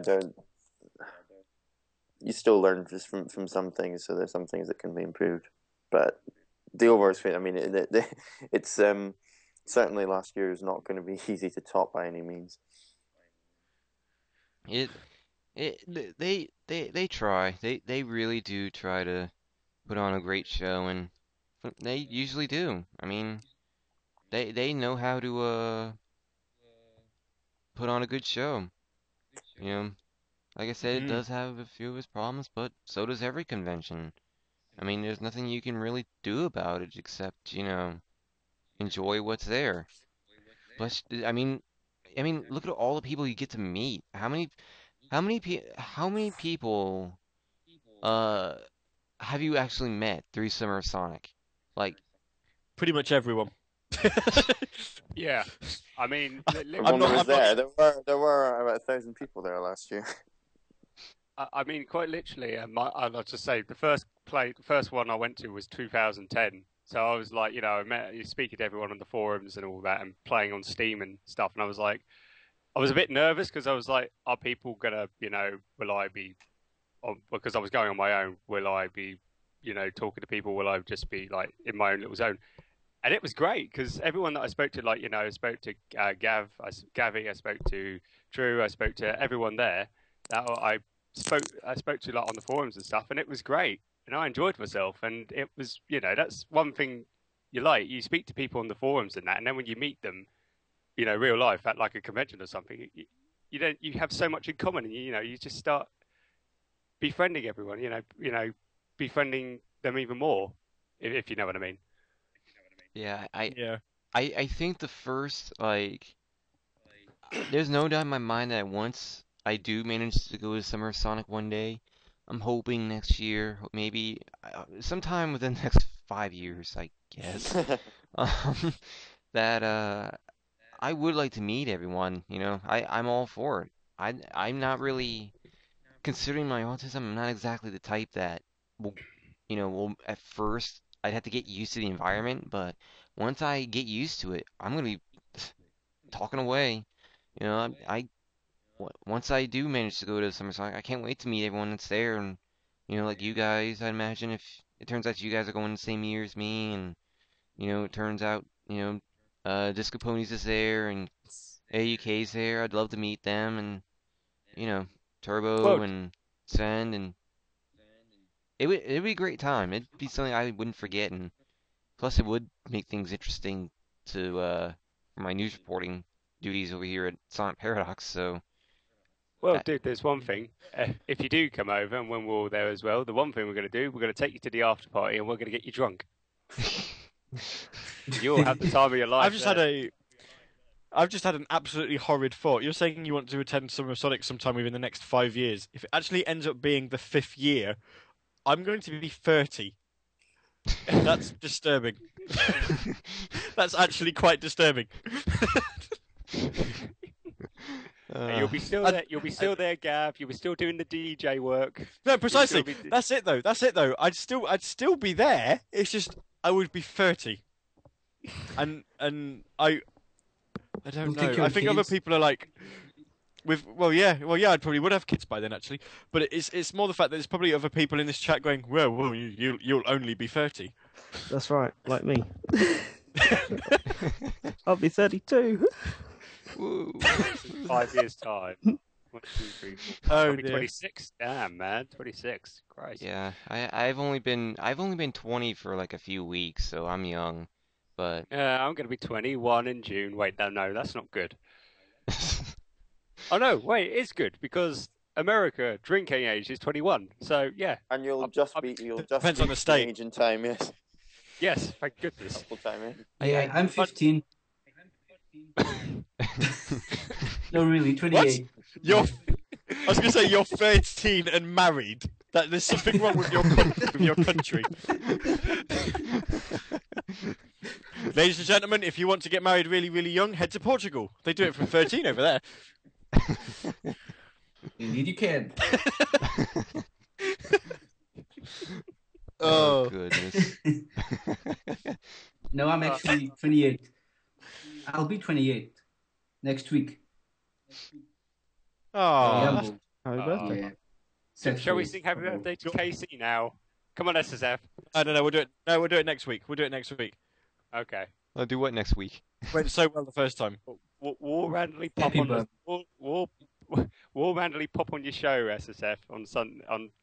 you still learn just from some things. So there's some things that can be improved. But the overall experience, I mean, it's certainly last year is not going to be easy to top by any means. it they try. They really do try to put on a great show, and they usually do. I mean, they know how to put on a good show. You know, like I said, it does have a few of its problems, but so does every convention. I mean, there's nothing you can really do about it except, enjoy what's there. Plus, I mean, look at all the people you get to meet. How many people uh have you actually met through Summer of Sonic? Like, Pretty much everyone. Yeah, I mean, Everyone not- was I'm not- there. There were about 1,000 people there last year. I mean, quite literally, I'd like to say the first one I went to was 2010. So I was like, I met speaking to everyone on the forums and all that, and playing on Steam and stuff. And I was like, I was a bit nervous because I was like, are people gonna, will I be, because I was going on my own, will I be, talking to people? Will I just be like in my own little zone? And it was great because everyone that I spoke to, like, I spoke to Gavvie, I spoke to Drew, I spoke to everyone there that I spoke to like on the forums and stuff, and it was great, and I enjoyed myself, and it was, that's one thing you speak to people on the forums and that, and then when you meet them, real life at like a convention or something, you have so much in common, and you just start befriending everyone, befriending them even more, if you know what I mean. yeah, I Yeah. I think the first there's no doubt in my mind that once I do manage to go to Summer of Sonic one day, I'm hoping next year, maybe sometime within the next 5 years, I guess, um, that I would like to meet everyone. I'm all for it. I'm not really considering my autism. I'm not exactly the type that will at first I'd have to get used to the environment, but once I get used to it, I'm gonna be talking away. Once I do manage to go to Summer Sonic, I can't wait to meet everyone that's there, and like you guys, I imagine if it turns out you guys are going the same year as me, and it turns out Disco Ponies is there and AUK's there, I'd love to meet them, and Turbo Well, and Send, and it'd be a great time. It'd be something I wouldn't forget, and plus it would make things interesting to for my news reporting duties over here at Sonic Paradox. So Well, that dude, there's one thing. If you do come over, and when we're all there as well, the one thing we're going to do, we're going to take you to the after party, and we're going to get you drunk. You'll have the time of your life. I've just had an absolutely horrid thought. You're saying you want to attend Summer of Sonic sometime within the next 5 years. If it actually ends up being the 5th year, I'm going to be 30. That's disturbing. That's actually quite disturbing. And you'll be still there. You'll be still there, Gav. You'll be still doing the DJ work. No, precisely. You'll still be- That's it, though. That's it, though. I'd still be there. It's just I would be 30, and I don't You'll take know. your I think other kids. people are like, well, yeah. I probably would have kids by then, actually. But it's more the fact that there's probably other people in this chat going, well, you'll only be 30. That's right, like me. I'll be 32. Woo. 5 years time. 1, 2, 3, 4. Oh, I'll be dear. 26. Damn, man, 26. Christ. Yeah, I've only been 20 for like a few weeks, so I'm young. But I'm going to be 21 in June. Wait, no, that's not good. Oh no, wait, it is good because America drinking age is 21. So yeah, And you'll I'm- just I'm- be Depends on the state. age and time, yes. yes, thank goodness. Full time, yeah. Yeah, I'm 15. No, really, 28. I was going to say you're 13 and married. That there's something wrong with your country. Ladies and gentlemen, if you want to get married really, really young, head to Portugal. They do it from 13 over there. Indeed, you can. oh goodness. No, I'm actually 28. I'll be 28 next week. Oh, Yeah, that's- Happy birthday. yeah. Shall we Saturday. sing happy birthday to Casey now? Come on, SSF. no, we'll do it. No, we'll do it next week. We'll do it next week. Okay. I'll do what next week? Went so well the first time. We'll randomly pop Happy on. birthday. We'll randomly pop on your show, SSF, on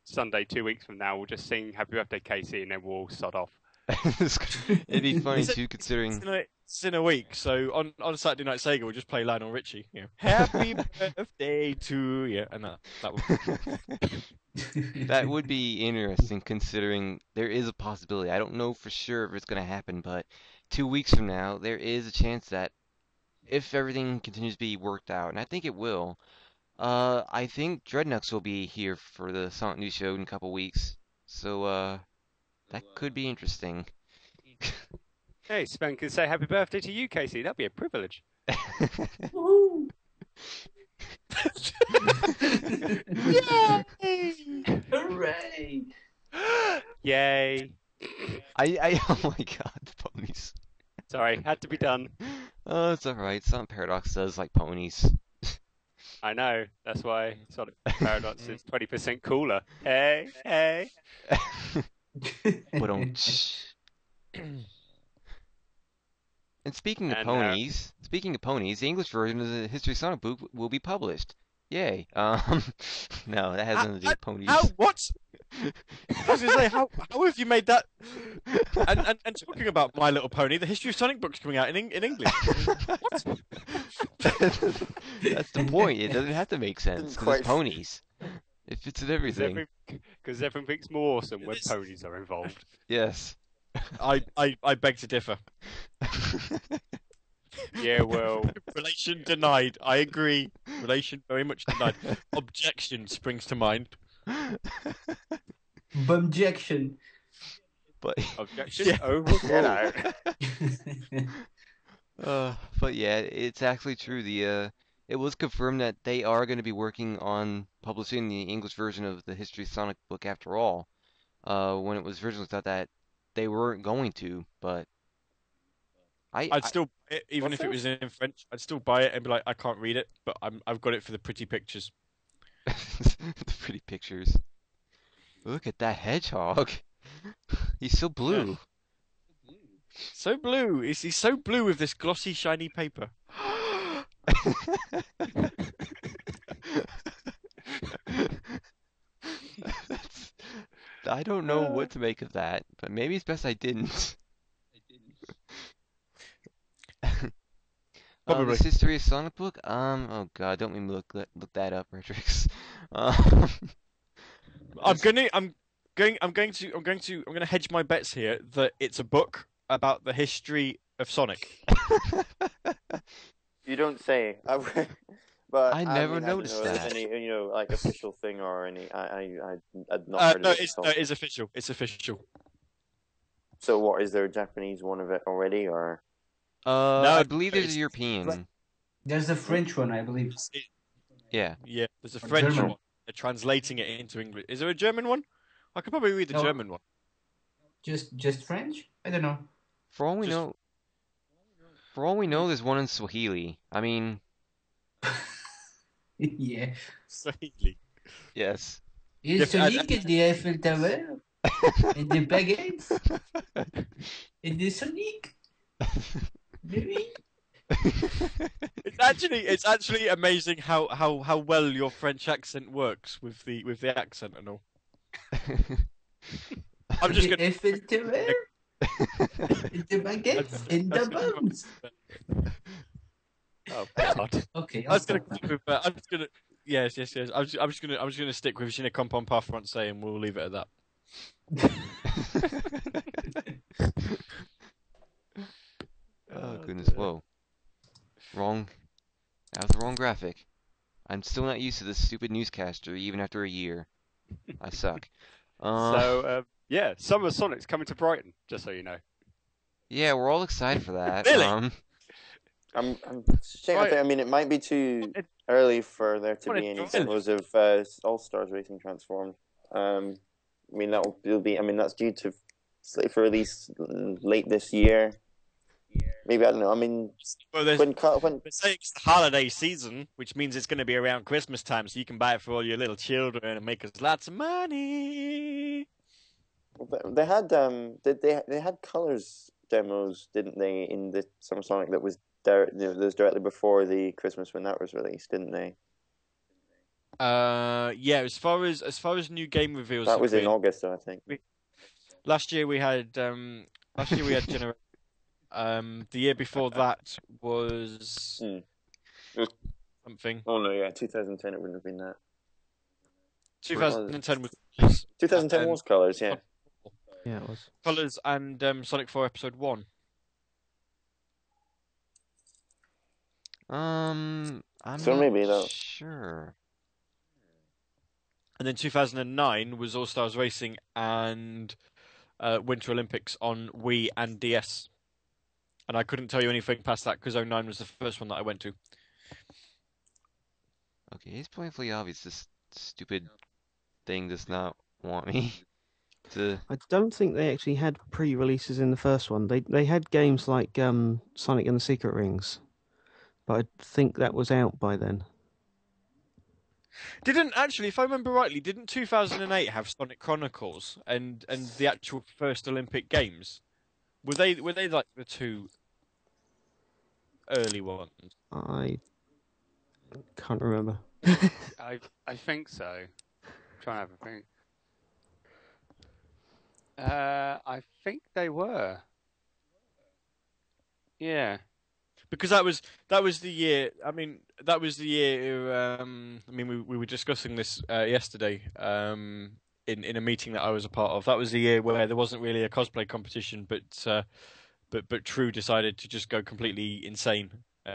Sunday 2 weeks from now. We'll just sing happy birthday, Casey, and then we'll sod off. It'd be funny Is it- too, considering. It's in a week, so on Saturday Night Sega we'll just play Lionel Richie. You know, happy birthday to you, and that would. That would be interesting, considering there is a possibility. I don't know for sure if it's going to happen, but 2 weeks from now, there is a chance that if everything continues to be worked out, and I think it will, I think Dreadnoughts will be here for the Sonic News Show in a couple weeks. So, that could be interesting. Hey, Sven can say happy birthday to you, Casey. That'd be a privilege. Woo! Hooray! Yay! oh my god, the ponies. Sorry, had to be done. Oh, it's alright. Sonic Paradox does like ponies. I know. That's why Sonic Paradox is 20% cooler. Hey, hey. But And speaking of And, ponies, the English version of the History of Sonic book will be published. Yay. No, that has nothing to do with ponies. How? What? I was going to say, how have you made that? And talking about My Little Pony, the History of Sonic book's coming out in English. That's the point. It doesn't have to make sense because it's Quite- ponies. It fits in everything. Because everything's more awesome when ponies are involved. Yes. I beg to differ. Yeah, well, Relation denied. I agree. Relation very much denied. Objection springs to mind. Bumjection. But objection Yeah. overruled. but yeah, it's actually true. It was confirmed that they are going to be working on publishing the English version of the History of Sonic book after all. When it was originally thought that they weren't going to, but I'd still buy it, even if it was in French. I'd still buy it and be like, I can't read it, but I've got it for the pretty pictures. the pretty pictures. Look at that hedgehog. He's so blue. So blue. He's so blue with this glossy, shiny paper. I don't know what to make of that, but maybe it's best I didn't. Probably. This History of Sonic book? Oh god, don't make me look that up, Retrix. Um, I'm going to hedge my bets here that it's a book about the history of Sonic. You don't say. But I never don't noticed know if that. Any like official thing or any. I'd not heard No, of it. it is official. It's official. So what is there a Japanese one of it already, or? I believe there's it's- a European. There's a French one, I believe. Yeah. Yeah, there's a Or French German. one. They're translating it into English. Is there a German one? I could probably read the No. German one. Just French? I don't know. For all we Just- know, there's one in Swahili. I mean, Yeah. Swahili. yes. Is If- and- Sonic in the Eiffel Tower? In the baguettes? In the Sonic? Maybe? It's actually amazing how well your French accent works with the accent and all. I'm just the gonna. Eiffel Tower? In the baguettes? In the buns? Oh God. Okay, I was I'll gonna. stop. Stick with, I'm just gonna. Yes. I'm just gonna stick with Gina Compon Par Francais, and we'll leave it at that. Oh goodness, whoa. Wrong. That was the wrong graphic. I'm still not used to this stupid newscaster even after a year. I suck. Yeah, Summer Sonic's coming to Brighton, just so you know. Yeah, we're all excited for that. Really? I'm checking. I mean, it might be too early for there to be any demos of All Stars Racing Transformed. I mean, that'll be. I mean, that's due to slate for release late this year. Maybe, I don't know. I mean, Well, when they're saying it's the holiday season, which means it's going to be around Christmas time, so you can buy it for all your little children and make us lots of money. they had they had colors demos, didn't they, in the Summer Sonic that was directly before the Christmas when that was released, didn't they? Yeah. As far as new game reveals, That have was in been, August, though, I think. last year we had Generation. The year before that was something. Oh no, yeah, 2010 it wouldn't have been that. 2010 was 2010 was colors, yeah. Yeah, it was. Colors and Sonic 4 Episode 1. I'm So not maybe though. sure. And then 2009 was All Stars Racing and Winter Olympics on Wii and DS. And I couldn't tell you anything past that because 09 was the first one that I went to. Okay, it's painfully obvious this stupid thing does not want me to. I don't think they actually had pre-releases in the first one. They had games like Sonic and the Secret Rings, but I think that was out by then. Didn't actually, if I remember rightly, didn't 2008 have Sonic Chronicles and the actual first Olympic Games? Were they like the two early ones? I can't remember. I think so. I'm trying to have a think. I think they were. Yeah. Because that was the year. I mean, that was the year. I mean, we were discussing this yesterday. In a meeting that I was a part of. That was the year where there wasn't really a cosplay competition, but True decided to just go completely insane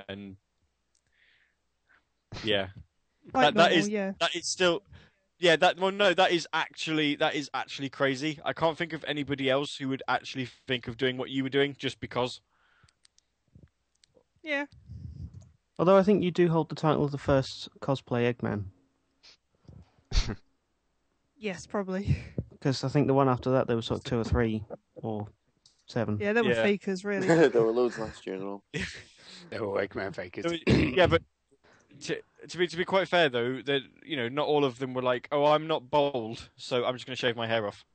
and yeah. Like that normal, is yeah. that is still that is actually crazy. I can't think of anybody else who would actually think of doing what you were doing just because. Yeah. Although I think you do hold the title of the first cosplay Eggman, Yes, probably. because I think the one after that there was sort of 2 or 3 or 7. Yeah, they were Yeah. fakers, really. There were loads last year as well. They were Eggman fakers. Yeah, but to be quite fair though, that not all of them were like, oh, I'm not bald, so I'm just going to shave my hair off.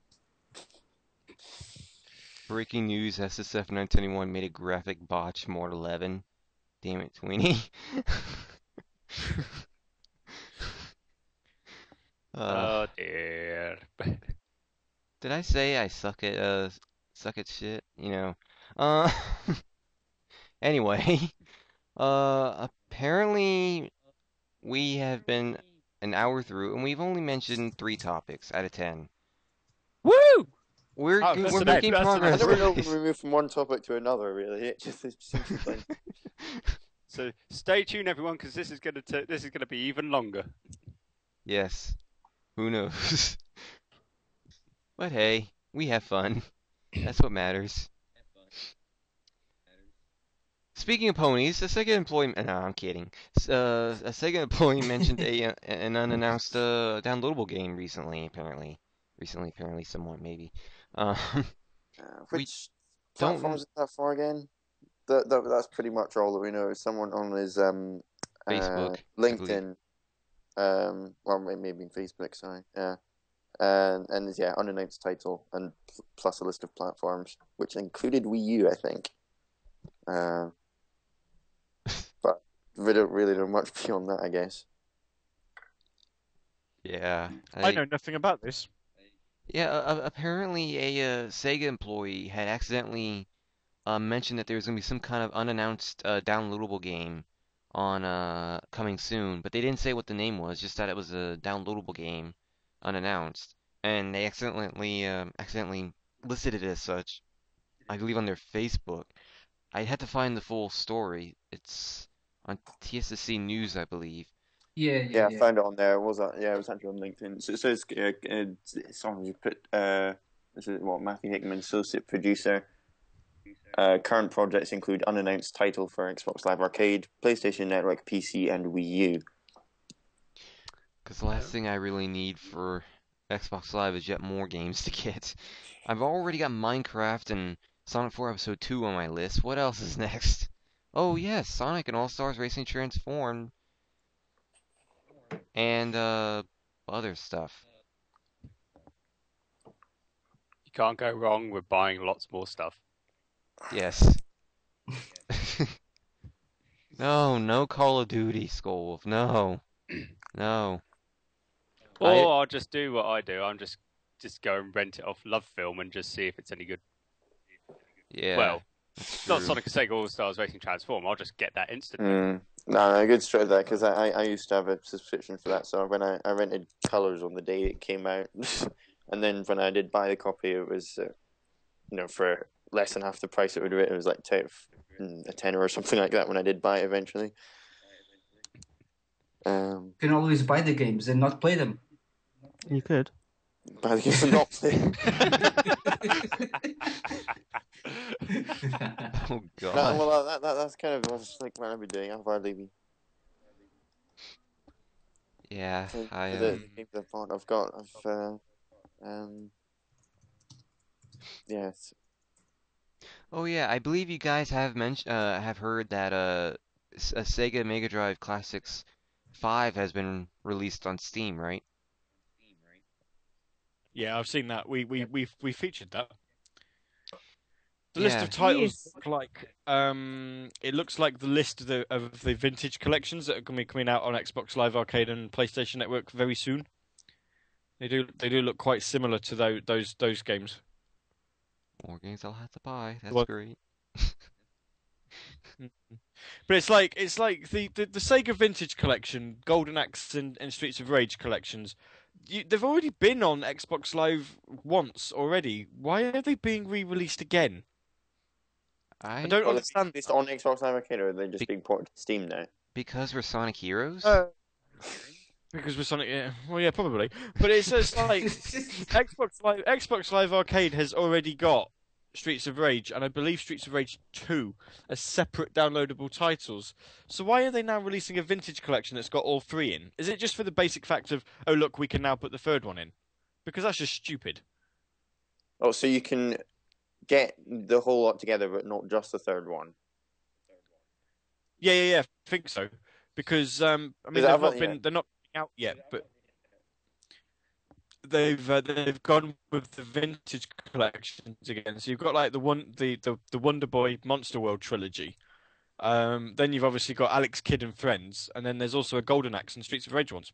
Breaking news: SSF 921 made a graphic botch Mod 11. Damn it, Tweenie. Oh dear. Did I say I suck at shit? Uh, anyway, apparently we have been an hour through and we've only mentioned 3 topics out of 10. Woo! We're that's we're a making bit- that's a I progress. never know when we move from one topic to another. Really, it just seems to be. So stay tuned, everyone, because this is gonna be even longer. Yes. Who knows? But hey, we have fun. That's what matters. Speaking of ponies, a Sega employee. No, I'm kidding. A Sega employee mentioned an unannounced downloadable game recently. Apparently, somewhat maybe. Um, we Which don't platforms is that for again? That's pretty much all that we know. Someone on his Facebook, I believe. LinkedIn, well maybe Facebook, sorry, yeah, and yeah, unannounced title and plus a list of platforms, which included Wii U, I think. But we don't really know much beyond that, I guess. Yeah, I know nothing about this. yeah. Apparently, a Sega employee had accidentally mentioned that there was gonna be some kind of unannounced downloadable game on coming soon, but they didn't say what the name was. Just that it was a downloadable game, unannounced, and they accidentally listed it as such. I believe on their Facebook. I had to find the full story. It's on TSSC News, I believe. Yeah, I found it on there. Was that? Yeah, it was actually on LinkedIn. So it says someone you put this is what Matthew Hickman, associate producer. Current projects include unannounced title for Xbox Live Arcade, PlayStation Network, PC, and Wii U. Because the last thing I really need for Xbox Live is yet more games to get. I've already got Minecraft and Sonic 4 Episode 2 on my list. What else is next? Oh yes, Sonic and All-Stars Racing Transformed and other stuff. You can't go wrong with buying lots more stuff. Yes. No Call of Duty, Skolv. No. Or I'll just do what I do. I'm just go and rent it off Love Film and just see if it's any good. Yeah. Well, not Sonic and Sega All Stars Racing Transform. I'll just get that instantly. No, good straight there because I used to have a subscription for that. So when I rented Colors on the day it came out, and then when I did buy the copy, it was for less than half the price it would have been. It was like a tenner or something like that when I did buy it eventually. You can always buy the games and not play them. You could. Buy the games and not play. Oh god. Well, that's kind of what's like what I've been doing. I've hardly been. Yeah, The games I've bought, yes. Oh yeah, I believe you guys have have heard that a Sega Mega Drive Classics 5 has been released on Steam, right? Yeah, I've seen that. We featured that. The Yeah. list of titles look like it looks like the list of the vintage collections that are going to be coming out on Xbox Live Arcade and PlayStation Network very soon. They do look quite similar to those games. More games I'll have to buy. That's Well- great. But it's like the Sega Vintage Collection, Golden Axe and Streets of Rage collections. They've already been on Xbox Live once already. Why are they being re-released again? I don't understand. It's on Xbox Live Arcade, or are they just being ported to Steam now? Because we're Sonic Heroes? Because we're Sonic, yeah. Well, yeah, probably. But it's just like Xbox Live Arcade has already got Streets of Rage, and I believe Streets of Rage 2 as separate downloadable titles. So why are they now releasing a vintage collection that's got all three in? Is it just for the basic fact of, oh look, we can now put the third one in? Because that's just stupid. Oh, so you can get the whole lot together, but not just the third one. Yeah. I think so. Because I mean, they're not out yet, but they've gone with the vintage collections again. So you've got like the Wonder Boy Monster World trilogy. Then you've obviously got Alex Kidd and Friends, and then there's also a Golden Axe and Streets of Rage ones.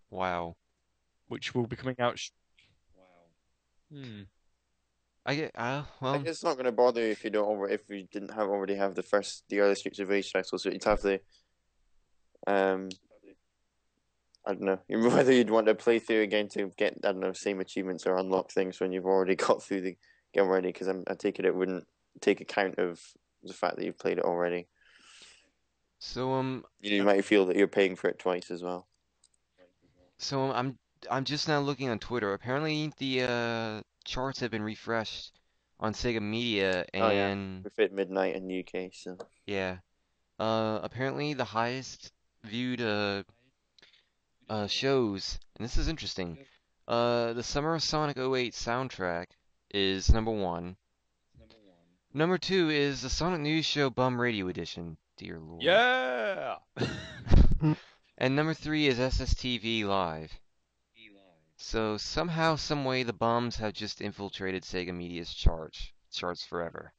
Wow. Which will be coming out. I guess it's not going to bother you if you didn't already have the early Streets of Rage titles. So you'd have the I don't know whether you'd want to play through again to get same achievements or unlock things when you've already got through the game already. Because I take it wouldn't take account of the fact that you've played it already. So you might feel that you're paying for it twice as well. So I'm just now looking on Twitter. Apparently the charts have been refreshed on SEGAMedia, Oh yeah, and we fit midnight in the UK, so yeah, apparently the highest viewed shows, and this is interesting. The Summer of Sonic '08 soundtrack is number one. Number two is the Sonic News Show BumRadio edition. Dear Lord. Yeah. And number three is SSTV Live. So somehow, some way, the bums have just infiltrated SEGAMedia's charts forever.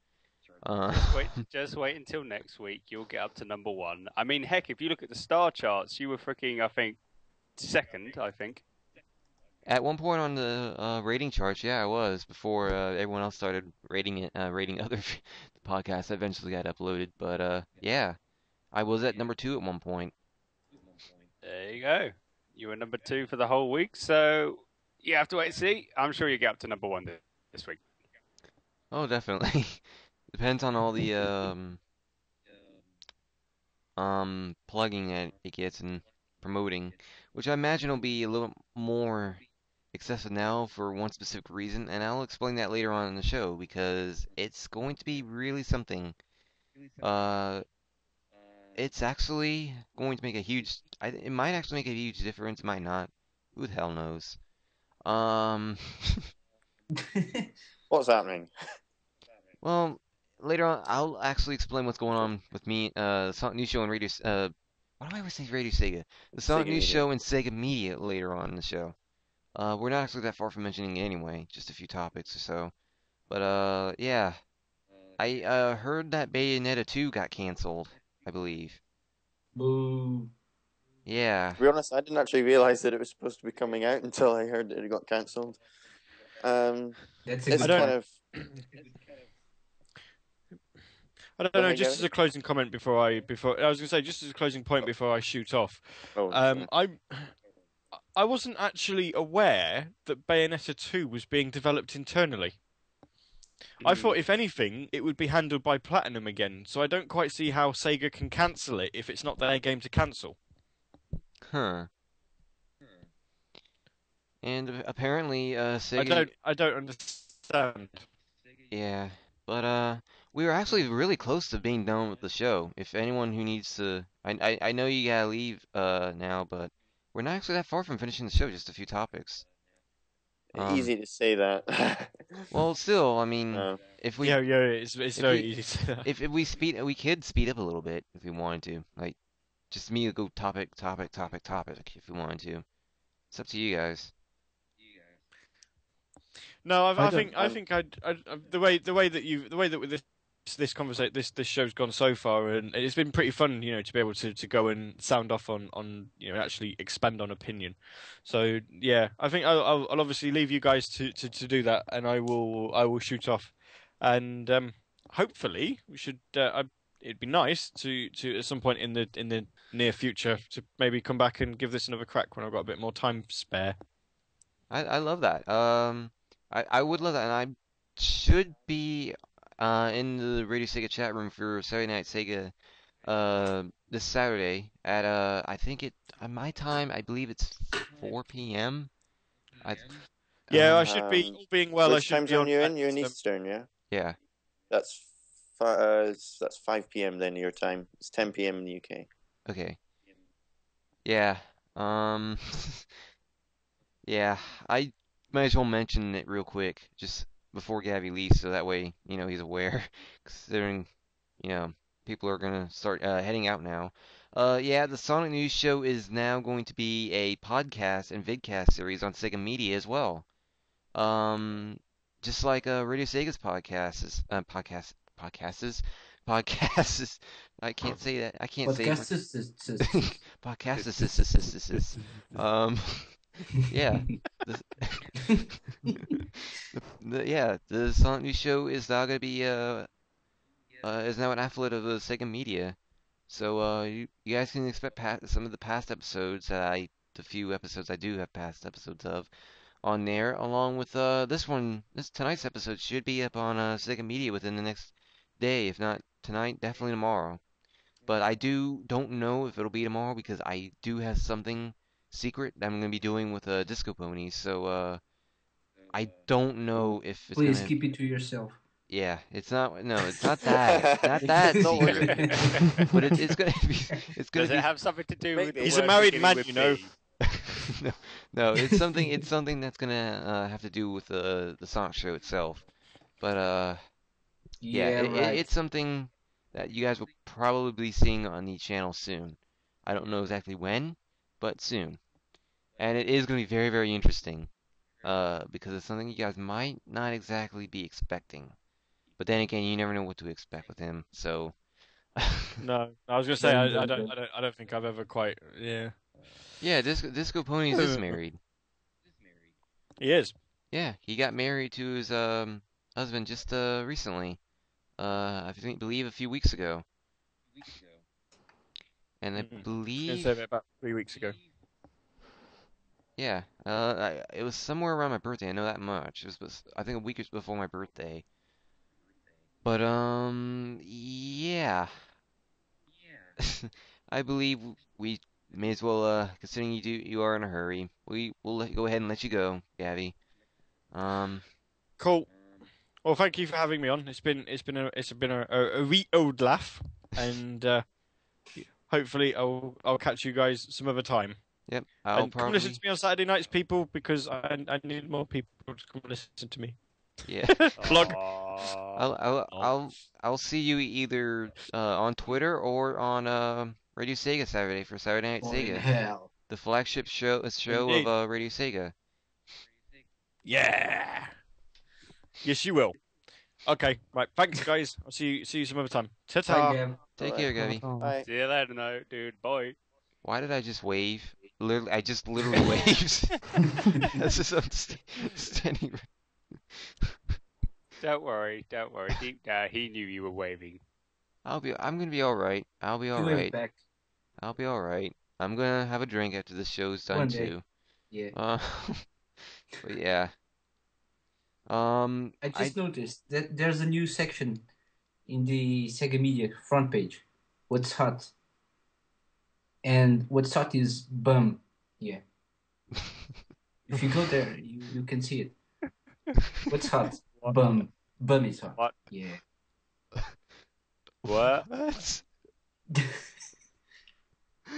Just wait until next week. You'll get up to number one. I mean, heck, if you look at the star charts, you were freaking, I think, second. I think. At one point on the rating charts, yeah, I was before everyone else started rating it, rating other podcasts that eventually got uploaded. But yeah, I was at number two at one point. There you go. You were number two for the whole week, so you have to wait and see. I'm sure you get up to number one this week. Oh, definitely. Depends on all the plugging that it gets and promoting, which I imagine will be a little more excessive now for one specific reason, and I'll explain that later on in the show because it's going to be really something. Uh, it's actually going to make a huge. It might actually make a huge difference. It might not. Who the hell knows? Um, what's happening? well, later on, I'll actually explain what's going on with me. The Sonic News Show and Radio. Why do I always say Radio Sega? The Sonic News SEGAMedia. Show and SEGAMedia later on in the show. We're not actually that far from mentioning it anyway, just a few topics or so. But yeah, I heard that Bayonetta 2 got canceled, I believe. Boo. Yeah. To be honest, I didn't actually realize that it was supposed to be coming out until I heard that it got cancelled. That's a It's good kind point. of. I don't Go know. ahead, Just Gavin. as a closing comment before I was going to say, just as a closing point before I shoot off. Oh, sorry. I wasn't actually aware that Bayonetta 2 was being developed internally. I thought, if anything, it would be handled by Platinum again. So I don't quite see how Sega can cancel it if it's not their game to cancel. Huh. And apparently, Sega. I don't understand. Yeah. But we were actually really close to being done with the show. If anyone who needs to, I know you gotta leave now, but we're not actually that far from finishing the show. Just a few topics. Easy to say that. Well, still, I mean, No. if we Yeah, it's very we- easy to say that. if we could speed up a little bit if we wanted to. Like, just me to go topic if we wanted to. It's up to you guys. No, I I think the way that this conversation this show's gone so far, and it's been pretty fun, to be able to go and sound off on actually expand on opinion. So yeah, I think I'll obviously leave you guys to do that, and I will shoot off, and hopefully we should. It'd be nice to at some point in the near future to maybe come back and give this another crack when I've got a bit more time spare. I love that. I would love that, and I should be in the Radio Sega chat room for Saturday Night Sega this Saturday at I think my time, I believe it's 4 p.m. I Yeah, I should be, Um, all being well, I Which should time be on zone you're in? that, You're in so- Eastern, yeah. yeah. That's 5 p.m. then your time. It's 10 p.m. in the UK. Okay. Yeah. Um yeah, I might as well mention it real quick just before Gabby leaves so that way, he's aware considering, people are gonna start heading out now. Yeah, the Sonic News Show is now going to be a podcast and vidcast series on Sega Media as well. Um, just like Radio Sega's podcasts. I can't say that. I can't say Podcast podcasts. Yeah. The Sonic News Show is now gonna be is now an affiliate of the Sega Media. So you guys can expect some of the past episodes the few episodes I do have past episodes of on there, along with this tonight's episode should be up on Sega Media within the next day, if not tonight, definitely tomorrow. But I don't know if it'll be tomorrow because I do have something secret that I'm gonna be doing with Disco Ponies, so I don't know if it's Please gonna. keep it to yourself. Yeah, it's not. No, it's not that. Not that Not what secret. you- But it's gonna be. It's gonna Does be. it have something to do with Maybe. the He's a word married beginning man, with you know. B? No, no, it's something. It's something that's gonna have to do with the Sonic show itself. But yeah, Yeah, right. it's something that you guys will probably be seeing on the channel soon. I don't know exactly when, but soon. And it is gonna be very, very interesting. Because it's something you guys might not exactly be expecting. But then again, you never know what to expect with him. So No, I was gonna say I don't think I've ever quite. Yeah, yeah, Disco Ponies is married. he is. Yeah, he got married to his husband just recently. Believe a few weeks ago. And I I was gonna believe, say that about 3 weeks ago. yeah, it was somewhere around my birthday. I know that much. It was I think a week before my birthday. But yeah, I believe we may as well considering you are in a hurry. We'll go ahead and let you go, Gabby. Um, Cool. Well, thank you for having me on. It's been a wee old laugh, and hopefully I'll catch you guys some other time. yep, I'll And come listen probably to me on Saturday nights, people, because I need more people to come listen to me. yeah. Plug. I'll I'll I'll I'll see you either on Twitter or on Radio Sega Saturday for Saturday Night Oh, in Sega, hell. the flagship show Indeed. of Radio Sega. Yeah. Yes, you will. Okay, right. Thanks, guys. I'll see you some other time. Bye, Ta-ta. Gav. Take Alright. care, Gabby. Bye. See you later, no, dude. Bye. Why did I just wave? Literally, I just literally waved. That's just I'm standing. Don't worry, don't worry. Deep down, he knew you were waving. I'm gonna be all right. I'll be all You wave right. back I'll be all right. I'm gonna have a drink after the show's done one day. too. Yeah. But yeah. I just noticed that there's a new section in the SEGAMedia front page. What's hot? And what's hot is bum. Yeah. If you go there, you can see it. What's hot? Bum. Bum is hot. What? Yeah. What? What?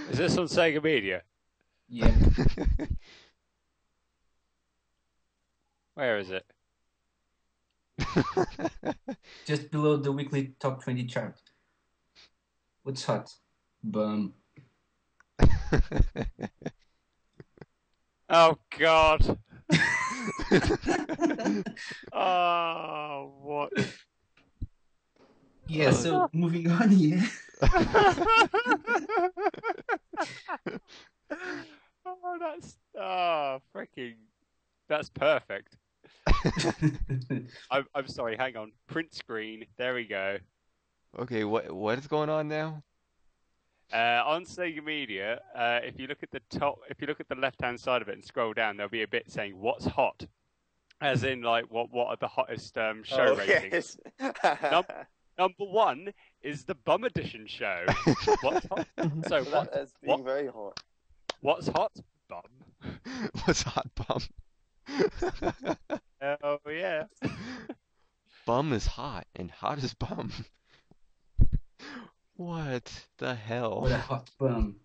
Is this on Sega Media? Yeah. Where is it? Just below the weekly top 20 chart. What's hot? Bum. Oh God. Oh, what? Yeah, so moving on, yeah. Freaking, that's perfect. I'm sorry. Hang on. Print screen. There we go. Okay, what is going on now? On Sega Media, if you look at the top, if you look at the left-hand side of it and scroll down, there'll be a bit saying "What's hot," as in like what are the hottest show ratings. Yes. Number one is the Bum Edition show. What's hot? So That's being very hot. what's hot? Bum. What's hot, bum? Oh yeah. Bum is hot, and hot is bum. What the hell? What a hot bum.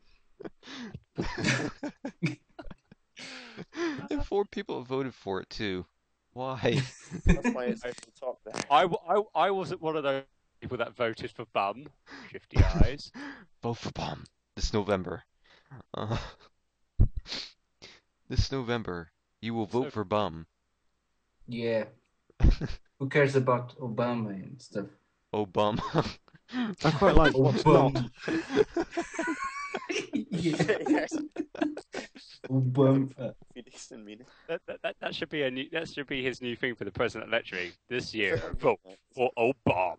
And 4 people have voted for it too. Why? That's why it's at the top there. I wasn't one of those people that voted for Bum. Shifty eyes. Vote for bum this November. This November, you will vote for bum. Yeah. Who cares about Obama and stuff? Oh, bum. I quite like what's not. Yeah. Yes. Bum. Decent meaning. That should be that should be his new thing for the president lecturing this year. Vote for Obama.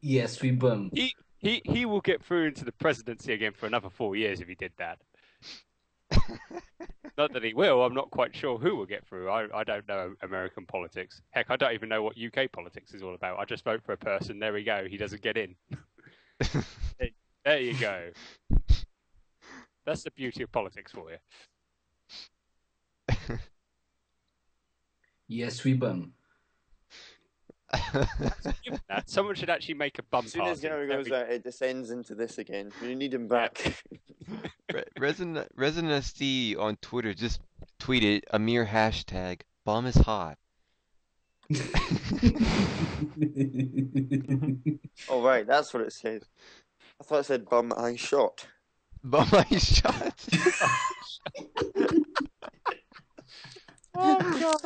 Yes, we bum. He will get through into the presidency again for another 4 years if he did that. Not that he will. I'm not quite sure who will get through. I don't know American politics. Heck, I don't even know what UK politics is all about. I just vote for a person. There we go. He doesn't get in. There you go. That's the beauty of politics for you. Yes, we bum. Someone should actually make a bum As soon as party. Gary goes out, it descends into this again. You need him back. Resin SD on Twitter just tweeted a mere hashtag. Bum is hot. Oh right, that's what it said. I thought it said bum I shot. Bum I shot. Oh god.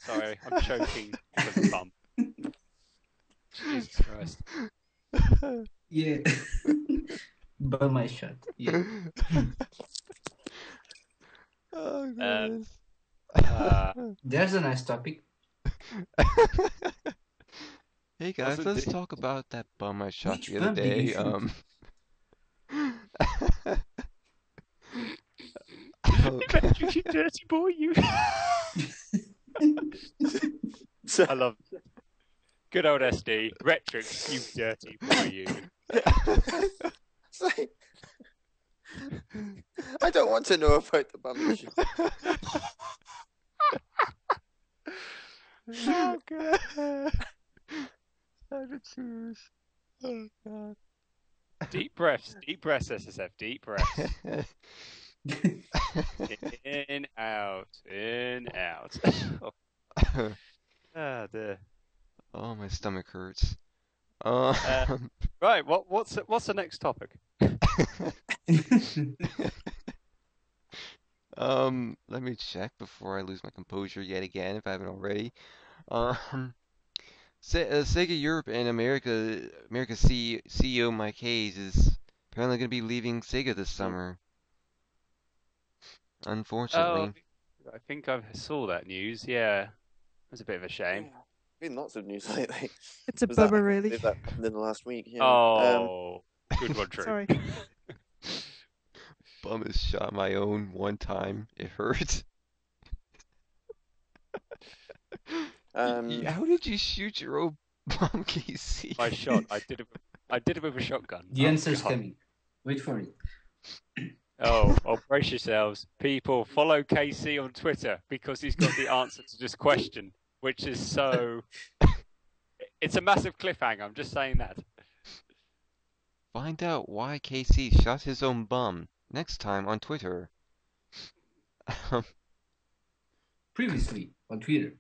Sorry, I'm choking with the bum. Jesus Christ. Yeah. By my shot. Yeah. Oh goodness. There's a nice topic. Hey guys, Wasn't let's it- talk about that bum I shot Which the other bum did you day. Okay. You dirty boy, you. I love it. Good old SD. Retrix, you dirty boy, you. It's like, I don't want to know about the bum issue. Oh god. Have a cheers. Oh god. Deep breaths, SSF, deep breaths. In, out, in, out. Ah, dear. Oh, my stomach hurts. Right, what's the next topic? Let me check before I lose my composure yet again, if I haven't already. Sega Europe and America CEO Mike Hayes is apparently going to be leaving Sega this summer. Unfortunately. Oh, I think I saw that news. Yeah, it was a bit of a shame. Yeah, been lots of news lately. It's a Was that- bummer, really. That happened in the last week. Yeah. Oh, good one, True. Sorry. Bum has shot my own one time. It hurt. How did you shoot your own bum, Casey? My shot. I did it with a shotgun. The answer's God. coming. Wait for it. Oh, brace yourselves. People, follow KC on Twitter because he's got the answer to this question, which is so... It's a massive cliffhanger, I'm just saying that. Find out why Casey shot his own bum next time on Twitter. Previously on Twitter.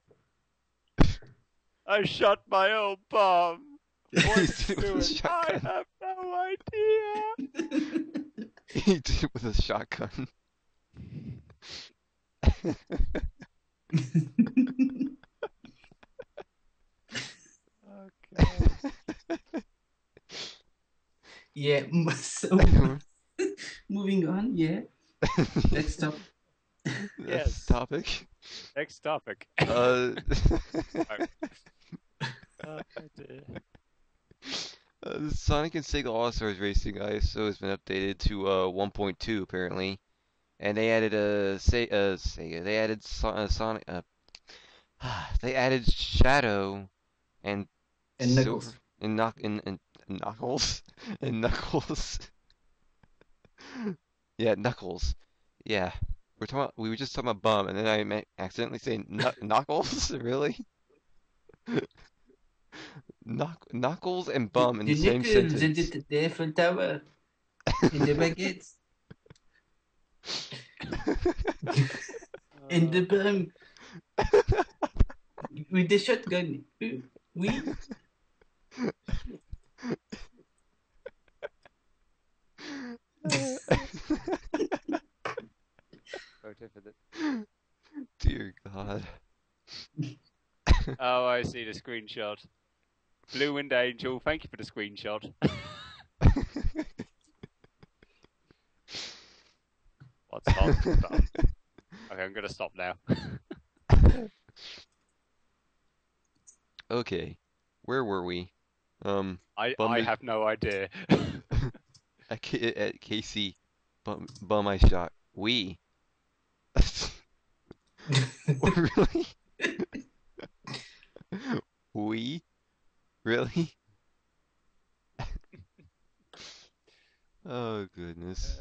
I shot my own bum. What's He did it with a doing? I shotgun. have no idea. He did it with a shotgun. Yeah, so moving on, yeah. Next topic. Yes. Topic. Next topic. The Sonic and Sega All-Stars Racing ISO has been updated to 1.2 apparently, and they added Sega. They added Sonic. They added Shadow and Knuckles. Knuckles and Knuckles. Yeah, Knuckles. Yeah, we were just talking about bum, and then I accidentally saying Knuckles. Really? Knuckles and bum in the same Knuckles and sentence. the Eiffel Tower and the baguettes and the bum with the shotgun. We. Dear God. Oh, I see the screenshot. Blue Wind Angel, thank you for the screenshot. What's on the bum? Okay, I'm gonna stop now. Okay, where were we? I Bum- have no idea. at KC, bum I shot. We. Really? We? Really? Oh goodness.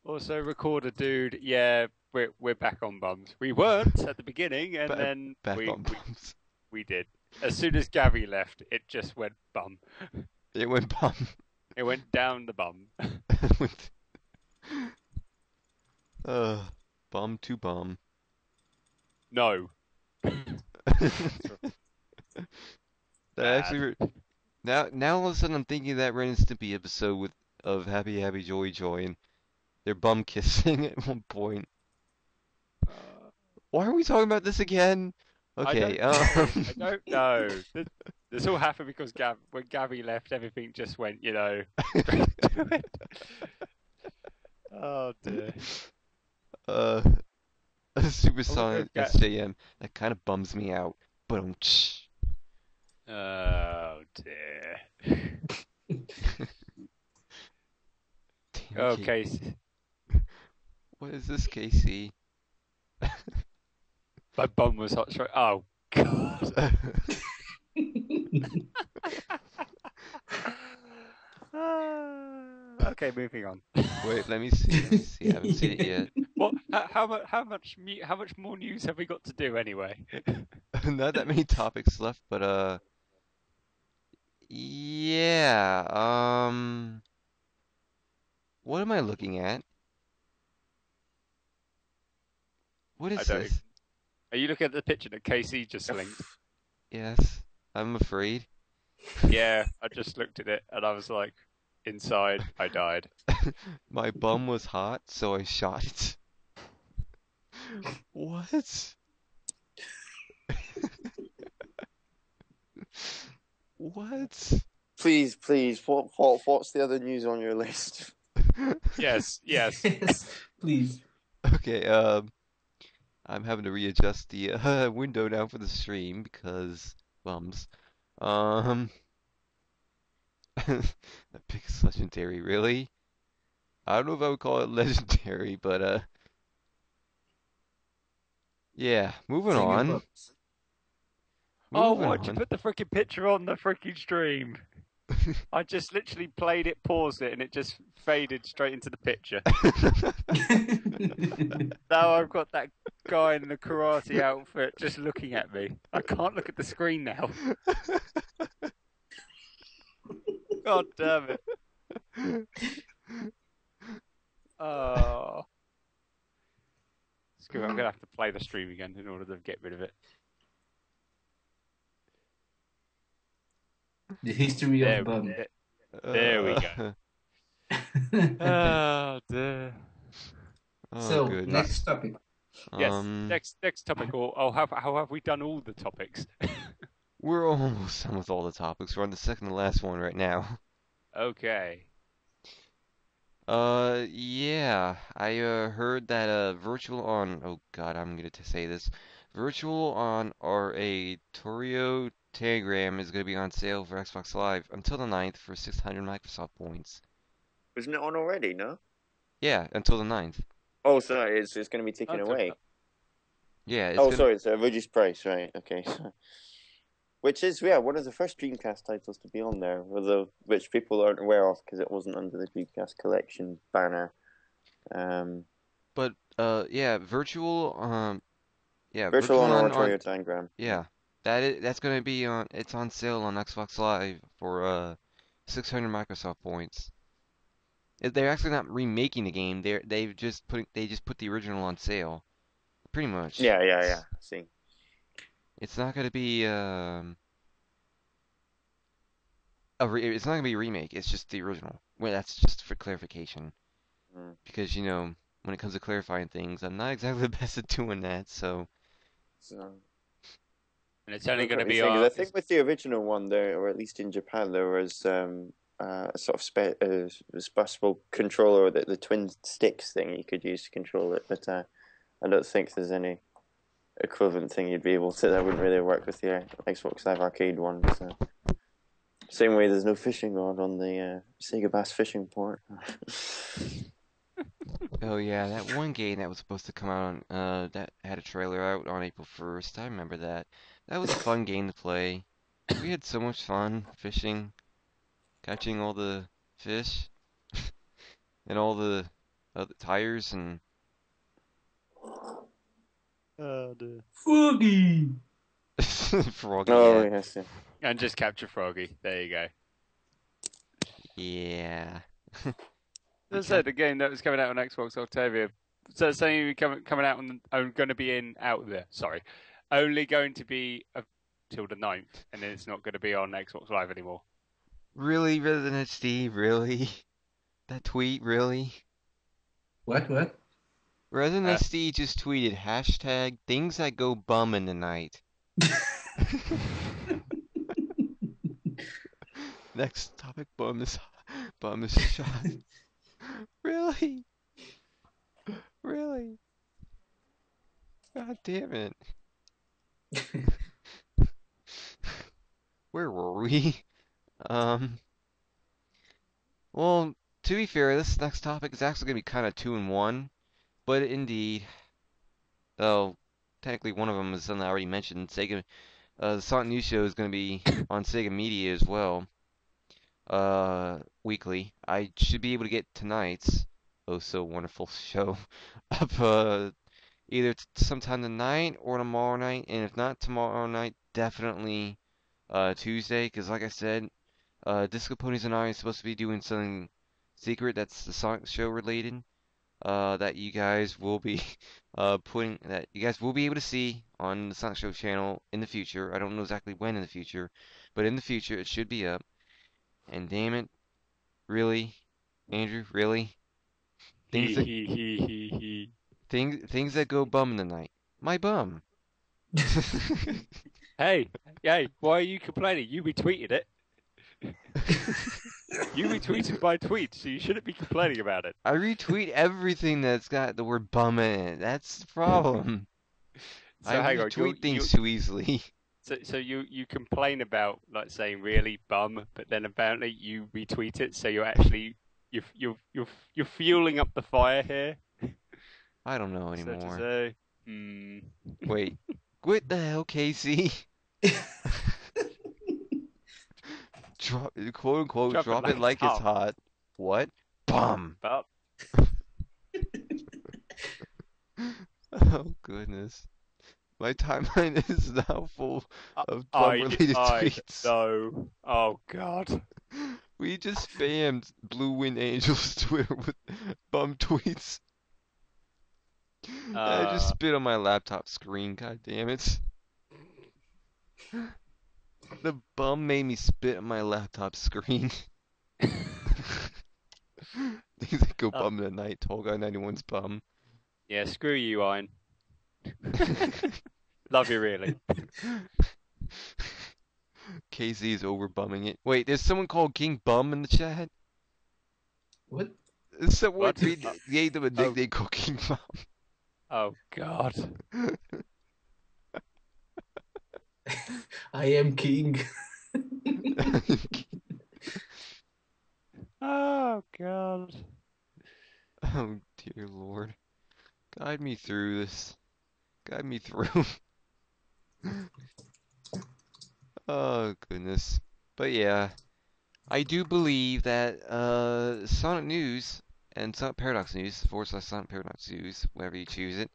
Also, recorder dude. Yeah, we're back on bums. We weren't at the beginning, and then Back we on bums. we did. As soon as Gavvie left, it just went bum. It went bum. It went down the bum. It went. Bum to bum. No. That actually, now all of a sudden I'm thinking of that Ren and Stimpy episode of Happy Happy Joy Joy, and they're bum kissing at one point. Why are we talking about this again? Okay, I don't know. This all happened because when Gavvie left, everything just went, straight to it. Oh dear. Supersonic SJM. That kind of bums me out. But Oh dear. Okay. What is this, Casey? My bum was hot. Oh God. Okay, moving on. Wait, let me see. I haven't seen it yet. What? How much more news have we got to do anyway? Not that many topics left, but yeah. What am I looking at? What is this? Are you looking at the picture that Casey just linked? Yes, I'm afraid. Yeah, I just looked at it and I was like, inside, I died. My bum was hot, so I shot it. What? What? Please, what's the other news on your list? Yes. Yes, please. Okay, I'm having to readjust the window now for the stream because bums. That pic's legendary, really? I don't know if I would call it legendary, but yeah, moving on. Oh, Moving why'd you on. put the freaking picture on the freaking stream? I just literally played it, paused it, and it just faded straight into the picture. Now I've got that guy in the karate outfit just looking at me. I can't look at the screen now. God damn it. Oh. Screw it, I'm going to have to play the stream again in order to get rid of it. The history of bum. There we go. Oh dear. Oh, goodness. Next topic. Yes, next topic. Or how have we done all the topics? We're almost done with all the topics. We're on the second to last one right now. Okay. Yeah, I heard that virtual on. Oh God, I'm gonna say this. Virtual on or a Torio Telegram is gonna be on sale for Xbox Live until the 9th for 600 Microsoft points. Isn't it on already? No. Yeah, until the 9th. Oh, sorry, it's going to be taken away. Yeah. It's Sorry, it's a reduced price, right? Okay. Which is, one of the first Dreamcast titles to be on there, which people aren't aware of because it wasn't under the Dreamcast Collection banner. But yeah, virtual Virtual on Oratorio Tangram. Yeah, that's gonna be on. It's on sale on Xbox Live for 600 Microsoft points. They're actually not remaking the game. They just put the original on sale, pretty much. Yeah. I see. It's not gonna be it's not gonna be a remake. It's just the original. Well, that's just for clarification. Because when it comes to clarifying things, I'm not exactly the best at doing that. So. And it's only going to be I think with the original one there, or at least in Japan, there was a sort of special controller, the twin sticks thing you could use to control it. But I don't think there's any equivalent thing you'd be able to. That wouldn't really work with the Xbox Live Arcade one. So. Same way there's no fishing rod on the Sega Bass fishing port. Oh yeah, that one game that was supposed to come out on that had a trailer out on April 1st. I remember that. That was a fun game to play. We had so much fun fishing, catching all the fish, and all the the tires and Foggy. Froggy. Oh, Yeah. yes. Yeah. And just capture Froggy. There you go. Yeah. As I said, the game that was coming out on Xbox Octavia. So it's only coming out on going to be out there. Sorry, only going to be till the 9th, and then it's not going to be on Xbox Live anymore. Really, Resident Steve? Really? That tweet? Really? What? Resident Steve just tweeted hashtag things that go bum in the night. Next topic, bum is shot. Really? Really? God damn it. Where were we? Well, to be fair, this next topic is actually going to be kind of 2-in-1, but indeed, oh, technically one of them is something I already mentioned. The SonicNews Show is going to be on SEGAMedia as well, weekly. I should be able to get tonight's oh so wonderful show up, either sometime tonight or tomorrow night, and if not tomorrow night, definitely Tuesday, because like I said, Disco Ponies and I are supposed to be doing something secret that's the Sonic Show related, that you guys will be that you guys will be able to see on the Sonic Show channel in the future. I don't know exactly when in the future, but in the future it should be up. And damn it, really, Andrew, really? Things that things that go bum in the night. My bum. Hey, why are you complaining? You retweeted it. You retweeted my tweet, so you shouldn't be complaining about it. I retweet everything that's got the word bum in it. That's the problem. So I hang on, retweet things too easily. So you complain about like saying really bum, but then apparently you retweet it, so you're actually you're fueling up the fire here. I don't know So to anymore. say, Wait, what the hell, Casey? Quote unquote, drop it like it's hot. What? Bum. But Oh goodness. My timeline is now full of bum-related tweets. No. Oh God. We just spammed Blue Wind Angel's Twitter with bum tweets. I just spit on my laptop screen, god damn it. The bum made me spit on my laptop screen. Things that go bum in the night, Tall Guy 91's bum. Yeah, screw you, Iron. Love you, really. Casey's over bumming it. Wait, there's someone called King Bum in the chat? What? Someone gave them a nickname called King Bum. Oh God. I am king. Oh God. Oh dear Lord. Guide me through this. Guide me through. Oh goodness. But yeah, I do believe that Sonic News and Sonic Paradox News, / Sonic Paradox News, whatever you choose it,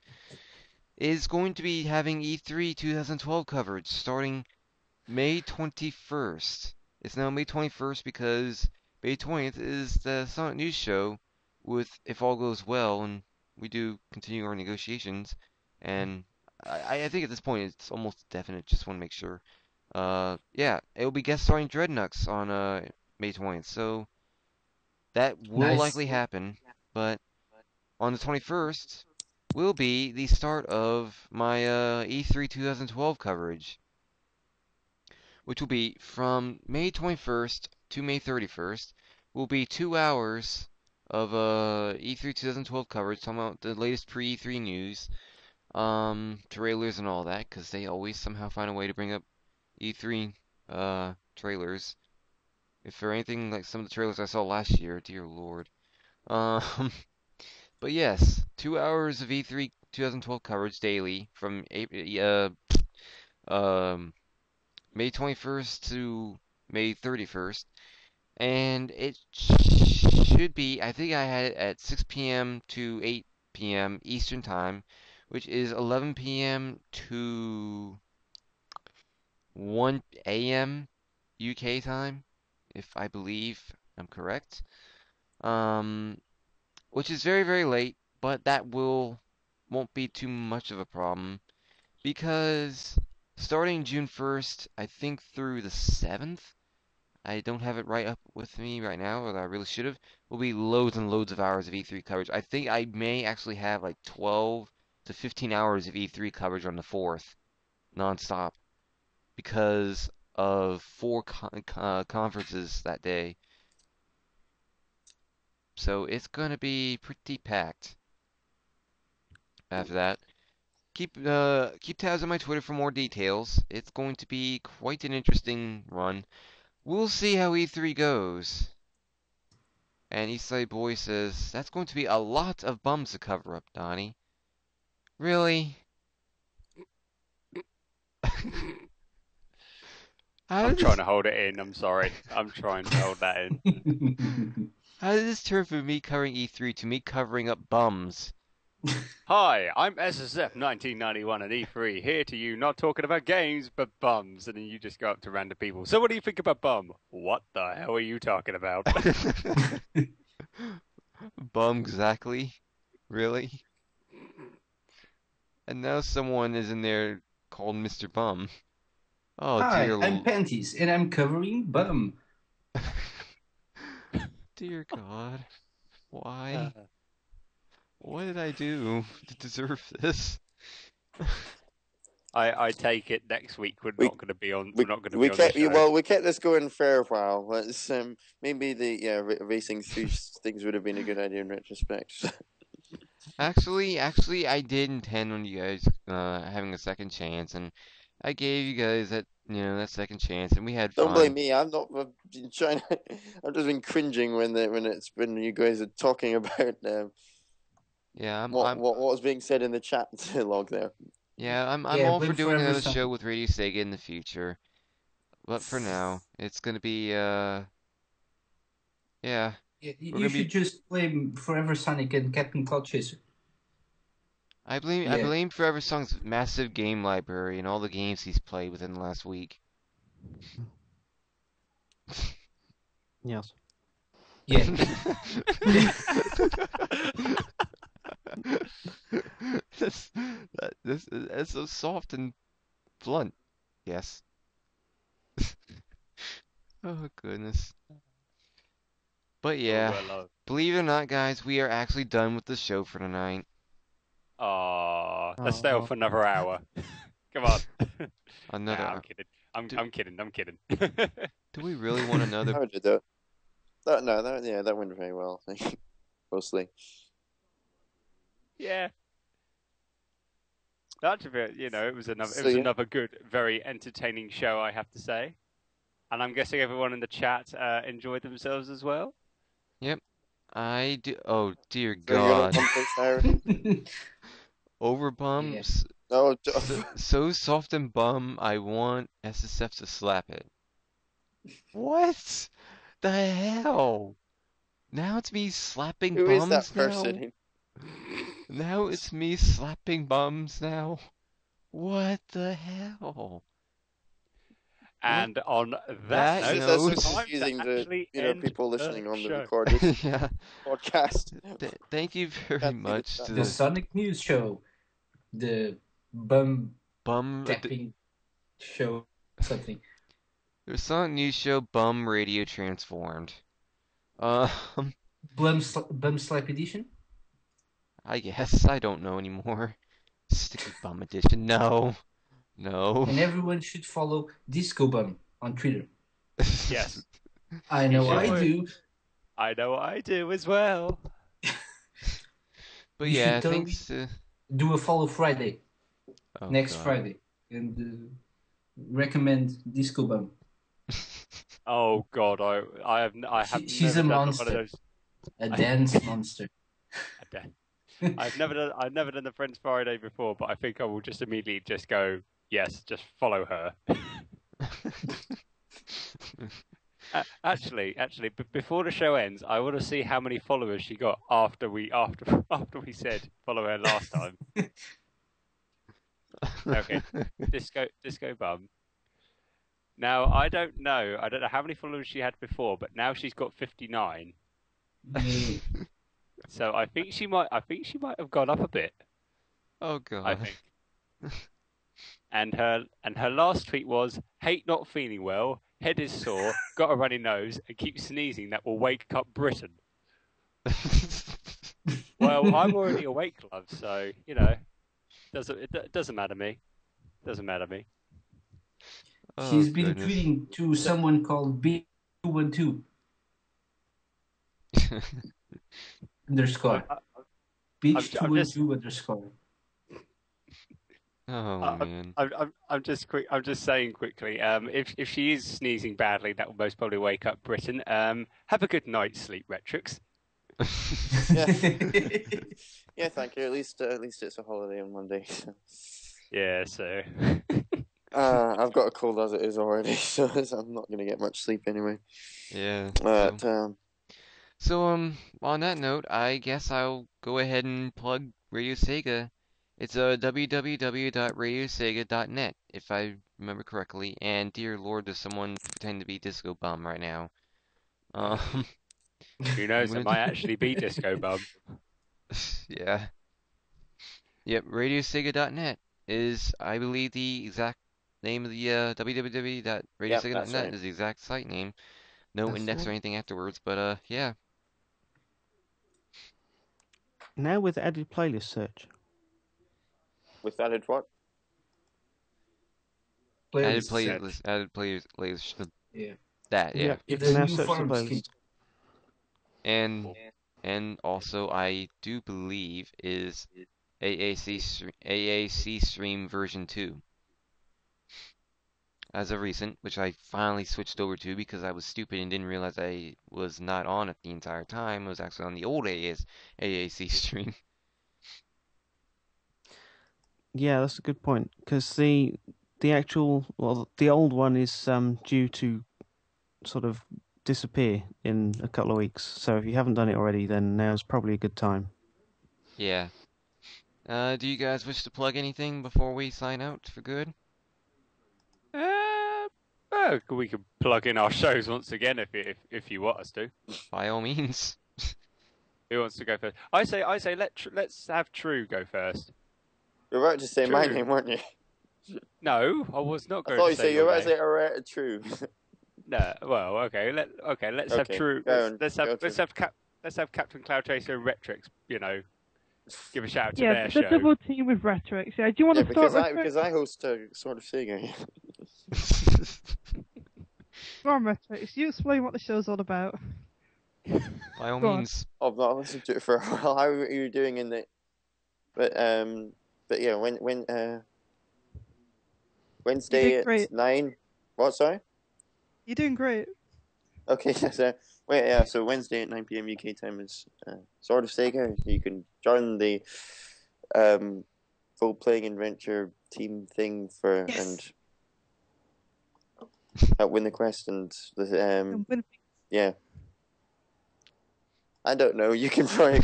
is going to be having E3 2012 coverage starting May 21st. It's now May 21st because May 20th is the Sonic News Show with, if all goes well, and we do continue our negotiations, and I think at this point it's almost definite, just want to make sure. Yeah, it will be guest starring Dreadnoughts on May 20th, so that will likely happen, but on the 21st will be the start of my E3 2012 coverage, which will be from May 21st to May 31st. Will be 2 hours of E3 2012 coverage, talking about the latest pre-E3 news, trailers and all that, because they always somehow find a way to bring up E3 trailers. If for anything like some of the trailers I saw last year, dear Lord. But yes, 2 hours of E3 2012 coverage daily from May 21st to May 31st. and it should be, I think I had it at 6 p.m. to 8 p.m. Eastern Time, which is 11 p.m. to 1 a.m. UK time, if I believe I'm correct. Um, which is very, very late, but that won't be too much of a problem because starting June 1st, I think through the 7th, I don't have it right up with me right now, but I really should have, will be loads and loads of hours of E3 coverage. I think I may actually have like 12 to 15 hours of E3 coverage on the 4th, nonstop, because of four conferences that day. So it's gonna be pretty packed after that. Keep tabs on my Twitter for more details. It's going to be quite an interesting run. We'll see how E3 goes. And Eastside Boy says, that's going to be a lot of bums to cover up, Donnie. Really? I'm trying to hold it in. I'm sorry. I'm trying to hold that in. How did this turn from me covering E3 to me covering up bums? Hi, I'm SSF 1991 and E3, here to you not talking about games, but bums. And then you just go up to random people. So what do you think about bum? What the hell are you talking about? Bum, exactly? Really? And now someone is in there called Mr. Bum. Oh, Hi, dear I'm Panties, and I'm covering bum. Dear God. Why? What did I do to deserve this? I take it next week we're not going to be on. We're not going to we be on the kept show. well. We kept this going for a while. Let's maybe the racing through things would have been a good idea in retrospect. Actually, I did intend on you guys having a second chance, and I gave you guys that second chance, and we had fun. Don't blame me. I'm not been trying. I've just been cringing when you guys are talking about yeah, what was being said in the chat log there. Yeah, I'm all for doing another show with RadioSEGA in the future, but for now, it's gonna be yeah. You should just blame Foreversonic and CapnCloudchaser. I blame Foreversonic's massive game library and all the games he's played within the last week. Yes. Yeah. That's so soft and blunt. Yes. Oh goodness. But yeah, believe it or not, guys, we are actually done with the show for tonight. Let's stay on for another hour. Come on. Another I'm hour. kidding. I'm kidding. I'm kidding. Do we really want another? How did that? That went very well. I think mostly. Yeah. That's a bit, it was another good, very entertaining show, I have to say. And I'm guessing everyone in the chat enjoyed themselves as well. Yep, I do. Oh dear God. Over bums. No, so soft and bum. I want SSF to slap it. What the hell? Now it's me slapping Who bums is that person? Now it's me slapping bums now. What the hell? And on that note, that's confusing to people listening on the recorded podcast. Thank you very much to the SonicNews Show, the bum tapping show, something. The SonicNews Show BumRadio transformed. Bum Slap Edition? I guess. I don't know anymore. Sticky Bum Edition. No. And everyone should follow Disco Bum on Twitter. Yes. I know I do. I know I do as well. But yeah, thanks. Do a follow Friday. Next God. Friday. And recommend Disco Bum. Oh God, I have She's a monster. A dance monster. I've never done the Friends Friday before, but I think I will just immediately just go, yes, just follow her. Actually, before the show ends, I want to see how many followers she got after we said follow her last time. Okay, Disco Bum. Now I don't know how many followers she had before, but now she's got 59. Yeah. So I think she might have gone up a bit. Oh god. I think. And her last tweet was, "Hate not feeling well, head is sore, got a runny nose, and keep sneezing. That will wake up Britain." Well, I'm already awake, love. So it doesn't matter me. Doesn't matter me. Oh, She's been goodness. tweeting to someone called B212 underscore. Beach212 underscore. Oh man. I'm just saying quickly. If she is sneezing badly, that will most probably wake up Britain. Have a good night's sleep, Retrix. Yeah, thank you. At least it's a holiday on Monday. So. Yeah, so. I've got a cold as it is already, so I'm not going to get much sleep anyway. Yeah. But So on that note, I guess I'll go ahead and plug Radio Sega. It's www.radiosega.net, if I remember correctly. And dear Lord, does someone pretend to be Disco Bum right now? Who knows? It might actually be Disco Bum. Yeah. Yep, radiosega.net is, I believe, the exact name of the www.radiosega.net right. is the exact site name. No That's index or right. anything afterwards, but yeah. Now with added playlist search. with added what? Added Playlist. playlist, Yeah. that, yeah. You The can now new search the form playlist. And also I do believe is AAC Stream version 2. As of recent, which I finally switched over to because I was stupid and didn't realize I was not on it the entire time. I was actually on the old AAC stream. Yeah, that's a good point because the old one is due to sort of disappear in a couple of weeks. So if you haven't done it already, then now's probably a good time. Yeah. Do you guys wish to plug anything before we sign out for good? We can plug in our shows once again if you want us to. By all means. Who wants to go first? I say let's have True go first. You were about to say my True. name, weren't you? No, I was not I going thought to you say said you were your about to name. say alright, true. No, well, okay, let's have Okay, True. go on, Let's go have True. CapnCloudchaser and Retrix. Give a shout out to Yeah, their the show. double team with Retrix. Yeah, do you want Yeah, to start because I host a sort of Sega. Go on, Retrix. You explain what the show's all about. By all Go on. means. I've not listened to it for a while. How are you doing in the? But yeah, when Wednesday did at great. 9. What? Sorry. You're doing great. Okay, so so Wednesday at 9 p.m. UK time is sort of Sega. You can join the full playing adventure team thing and help win the quest and the yeah. I don't know. You can probably.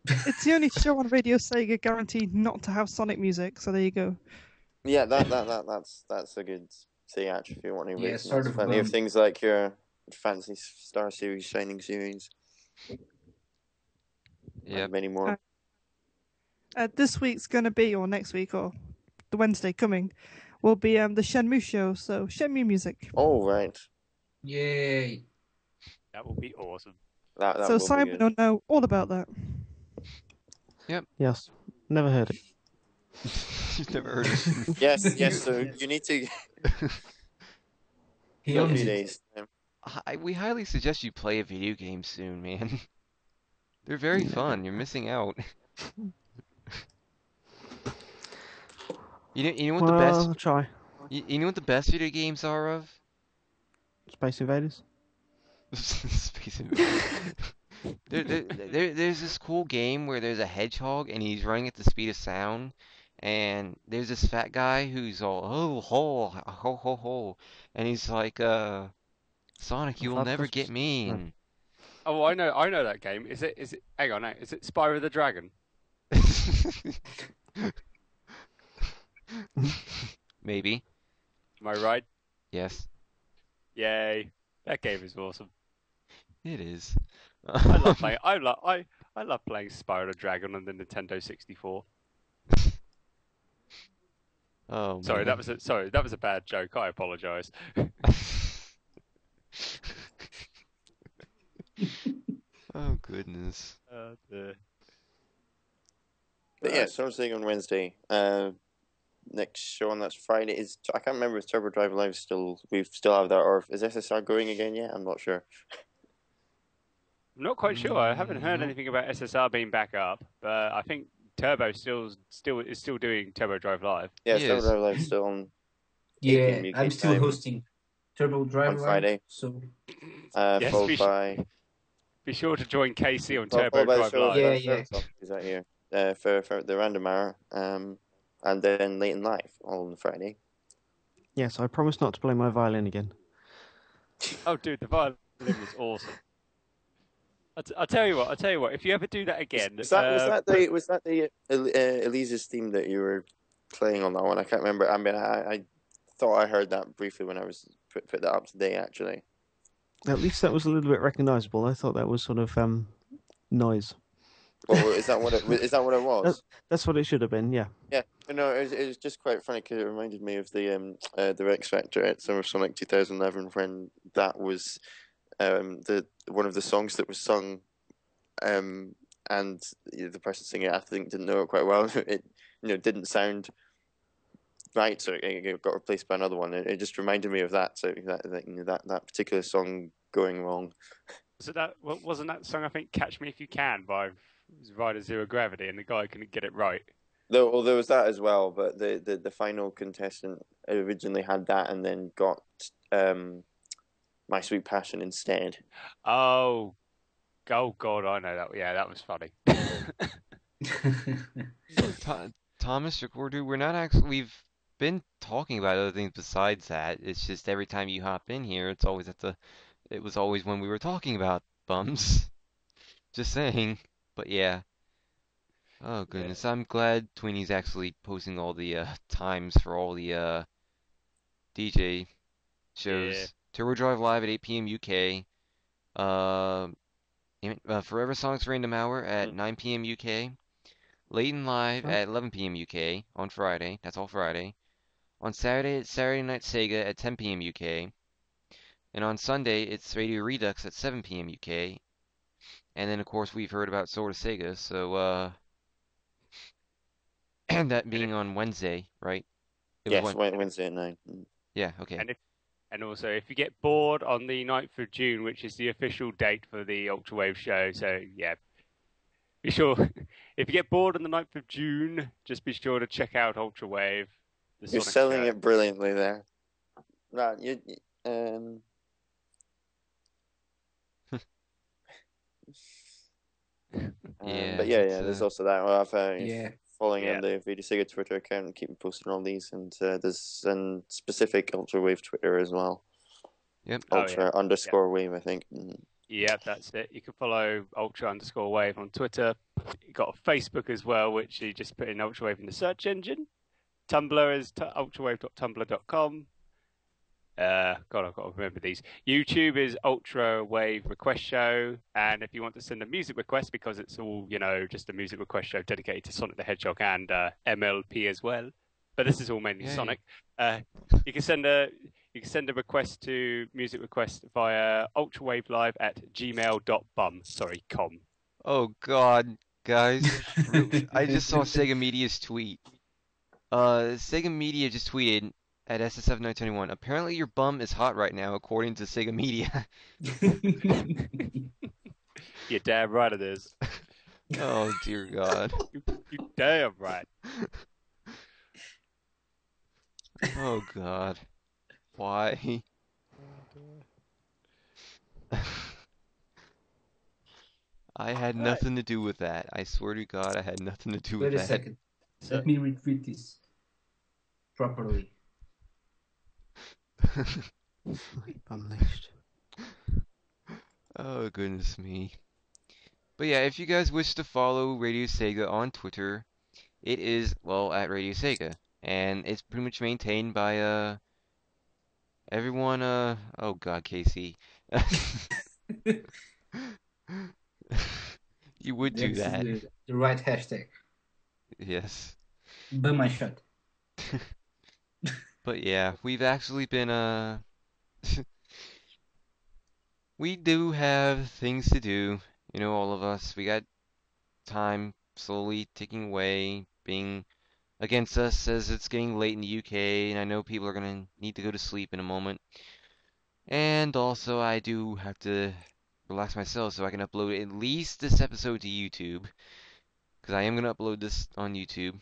It's the only show on Radio Sega guaranteed not to have Sonic music, so there you go. Yeah, that's a good say actually if you want to. Yeah, There's sort of, plenty of things like your Fantasy Star Series, Shining Series, Yep. and many more. This week's going to be, or next week, or the Wednesday coming, will be the Shenmue show, so Shenmue music. Oh, right. Yay. That will be awesome. That So will be Simon good. will know all about that. Yes, never heard it. You've never heard of it. Yes. So you need to. He Got a owns few it. days. We highly suggest you play a video game soon, man. They're very fun. You're missing out. You know what the I'll best try. you know what the best video games are of? Space Invaders. Space Invaders. There's this cool game where there's a hedgehog and he's running at the speed of sound, and there's this fat guy who's all ho, and he's like, Sonic, you will Father never get Christmas. me. No. And Oh, I know that game. Is it? Hang on, no, is it Spyro the Dragon? maybe, Am I right? yes, Yay! That game is awesome. it is. I love playing. I love playing Spyro the Dragon on the Nintendo 64. Oh Sorry, man. that was a bad joke. I apologize. Oh goodness. But yeah, so I'm saying on Wednesday. Next show on that's Friday is I can't remember if Turbo Drive Live we still have that, or is SSR going again yet? I'm not sure. I'm not quite sure. I haven't heard Nope. anything about SSR being back up, but I think Turbo is still doing Turbo Drive Live. Yeah, He Turbo is. Drive Live still on 8 Yeah, p.m. UK I'm still time hosting Turbo Drive on Live, Friday. so Yes, Followed by be sure to join Casey on followed Turbo by the Drive show Live. Yeah, for Foreversonic is that here for the random hour, and then late and live all on Friday. Yes, I promise not to play my violin again. Oh, dude, the violin was awesome. I'll tell you what. If you ever do that again, Was that the Elise's theme that you were playing on that one? I can't remember. I mean, I thought I heard that briefly when I was put that up today. Actually, At least that was a little bit recognisable. I thought that was sort of noise. well, is that what it was? That's what it should have been. Yeah. Yeah, no, it was just quite funny because it reminded me of the Rex Factor at Summer Sonic 2011 when that was the one of the songs that was sung, and the person singing it I think didn't know it quite well. It didn't sound right, so it got replaced by another one. It just reminded me of that. So that particular song going wrong. Wasn't that song? I think "Catch Me If You Can" by Rider Zero Gravity, and the guy couldn't get it right. Well, there was that as well, but the final contestant originally had that and then got My Sweet Passion instead. Oh God, I know that. Yeah, that was funny. Thomas Recorder, we've been talking about other things besides that. It's just every time you hop in here, it was always when we were talking about bums. Just saying. But yeah. Oh goodness, I'm glad Tweeny's actually posting all the times for all the DJ shows. Yeah. Turbo Drive Live at 8 p.m. UK. Foreversonic's Random Hour at 9 p.m. UK. Late and Live at 11 p.m. UK on Friday. That's all Friday. On Saturday, it's Saturday Night Sega at 10 p.m. UK. And on Sunday, it's Radio Redux at 7 p.m. UK. And then, of course, we've heard about Sword of Sega, so, and that being on Wednesday, right? Yes, Wednesday at 9. Yeah, okay. And also, if you get bored on the 9th of June, which is the official date for the Ultrawave show, so yeah, be sure. If you get bored on the 9th of June, just be sure to check out Ultrawave. You're selling it brilliantly there. Right, Yeah, but yeah, there's also that. Well, following on the RadioSEGA Twitter account and keep posting all these, and there's specific Ultrawave Twitter as well. Yep. Ultra _wave, I think. Yep, that's it. You can follow Ultra_wave on Twitter. You've got Facebook as well, which you just put in Ultrawave in the search engine. Tumblr is ultrawave.tumblr.com. God, I've got to remember these. YouTube is Ultrawave Request Show, and if you want to send a music request, because it's all just a music request show dedicated to Sonic the Hedgehog and MLP as well, but this is all mainly Sonic. You can send a request to music request via ultrawavelive@gmail.com. Oh God, guys, I just saw SEGAMedia's tweet. SEGAMedia just tweeted at SS7921. Apparently your bum is hot right now, according to SEGAMedia. You're damn right it is. Oh dear God. You damn right. Oh God. Why? I had nothing to do with that. I swear to God, I had nothing to do with that. Wait a second. So, Let me retweet this properly. Unleashed. Oh, goodness me. But yeah, if you guys wish to follow Radio Sega on Twitter, it is, well, at Radio Sega. And it's pretty much maintained by, everyone, oh god, Casey. You would do That's that. the right hashtag. Yes. Bum I shot. But yeah, we've actually been, we do have things to do. You know, all of us. We got time slowly ticking away, being against us as it's getting late in the UK, and I know people are gonna need to go to sleep in a moment. And also, I do have to relax myself so I can upload at least this episode to YouTube, because I am gonna upload this on YouTube.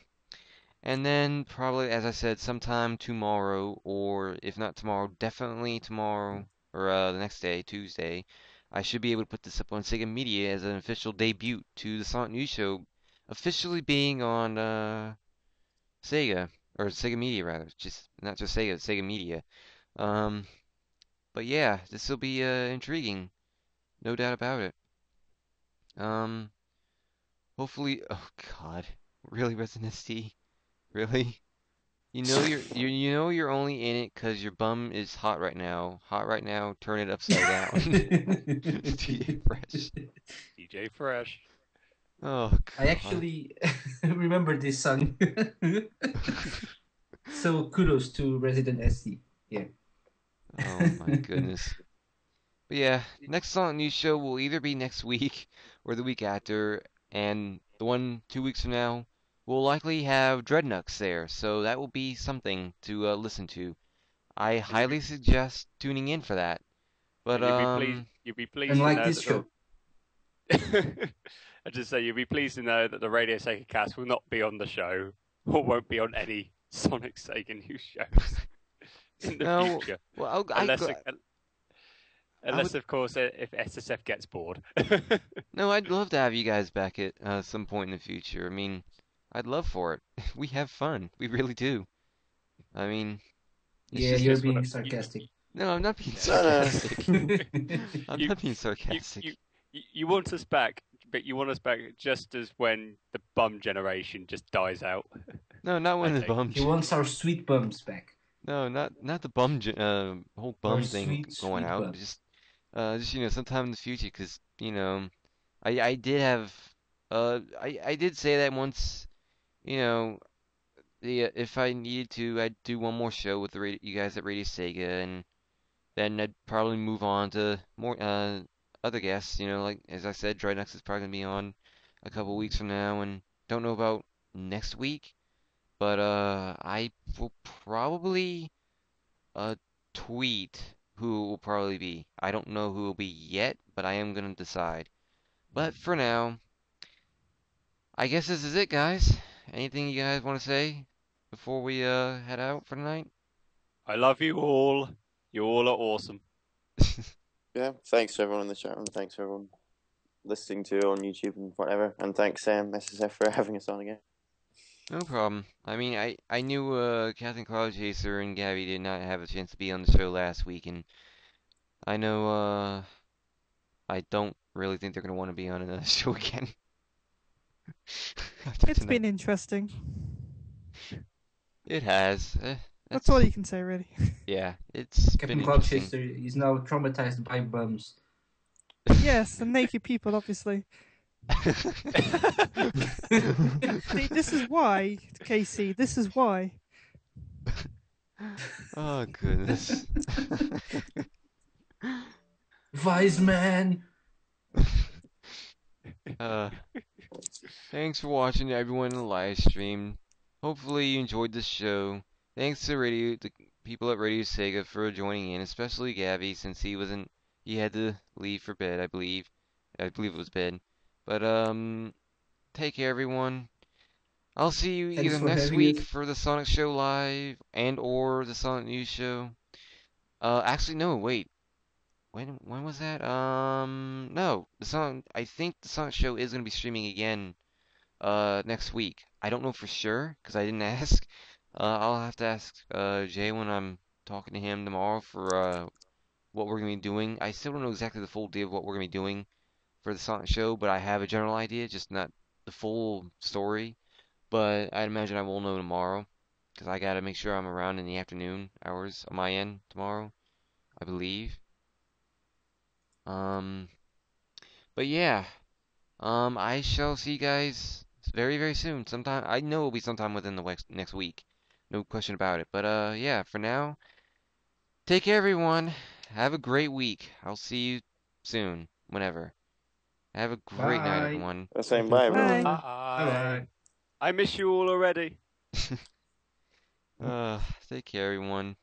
And then probably, as I said, sometime tomorrow, or if not tomorrow, definitely tomorrow, or the next day, Tuesday, I should be able to put this up on SEGAMedia as an official debut to the Sonic News Show, officially being on Sega, or SEGAMedia rather, just not just Sega, SEGAMedia. Um, but yeah, this will be intriguing, no doubt about it. Um, hopefully, oh God, really, Resident SD, really? You know you're only in it 'cause your bum is hot right now. Hot right now. Turn it upside down. DJ Fresh. DJ Fresh. Oh I God. actually remember this song. So kudos to Resident SC. Yeah. Oh my goodness. But yeah, next Sonic News Show will either be next week or the week after, and the one 2 weeks from now will likely have Dreadnoughts there, so that will be something to listen to. I And highly suggest tuning in for that. But you'll be pleased to Unlike know this that show. I just say you'll be pleased to know that the Radio Sega cast will not be on the show, or won't be on any Sonic Sega News shows in the no, future, well, unless of course if SSF gets bored. no, I'd love to have you guys back at some point in the future. I mean, I'd love for it. We have fun. We really do. I mean, it's Yeah, just you're just wanna- being sarcastic. no, I'm not being No, no. sarcastic. I'm You- not being sarcastic. You want us back, but you want us back just as when the bum generation just dies out. No, not when the Okay. bum. He wants our sweet bums back. No, not the bum. Whole Our bum thing sweet, going sweet out. bum. Just sometime in the future, 'cause I did have I did say that once. You know, if I needed to, I'd do one more show with you guys at Radio Sega, and then I'd probably move on to more other guests. Like as I said, Dreadnoughts is probably gonna be on a couple weeks from now, and don't know about next week, but I will probably tweet who it will probably be. I don't know who it will be yet, but I am gonna decide. But for now, I guess this is it, guys. Anything you guys want to say before we head out for tonight? I love you all. You all are awesome. Yeah, thanks to everyone in the chat room. Thanks for everyone listening to on YouTube and whatever. And thanks, SSF, for having us on again. No problem. I mean, I knew CapnCloudchaser and Gavvie did not have a chance to be on the show last week, and I know I don't really think they're gonna want to be on another show again. After It's tonight. been interesting. It has. That's all you can say, really. Yeah, it's been Captain interesting. Cloudchaser is now traumatized by bums. Yes, and naked people, obviously. See, this is why, Casey. This is why. Oh goodness. Wise man. Thanks for watching everyone in the live stream. Hopefully you enjoyed the show. Thanks to the people at Radio Sega for joining in, especially Gavvie since he had to leave for bed, I believe. I believe it was bed. But take care everyone. I'll see you Thanks either for next having week us. for the Sonic Show live and or the Sonic News Show. Actually no, wait. When was that? No, I think the Sonic Show is gonna be streaming again next week. I don't know for sure because I didn't ask. I'll have to ask Jay when I'm talking to him tomorrow for what we're gonna be doing. I still don't know exactly the full deal of what we're gonna be doing for the Sonic show, but I have a general idea, just not the full story. But I'd imagine I will know tomorrow because I gotta make sure I'm around in the afternoon hours on my end tomorrow, I believe. Um, but yeah, I shall see you guys very, very soon. Sometime, I know it'll be sometime within the next week. No question about it. But yeah, for now, take care, everyone. Have a great week. I'll see you soon, whenever. Have a great night, Bye. everyone. That's saying bye, everyone. Bye. Bye bye. I miss you all already. Take care, everyone.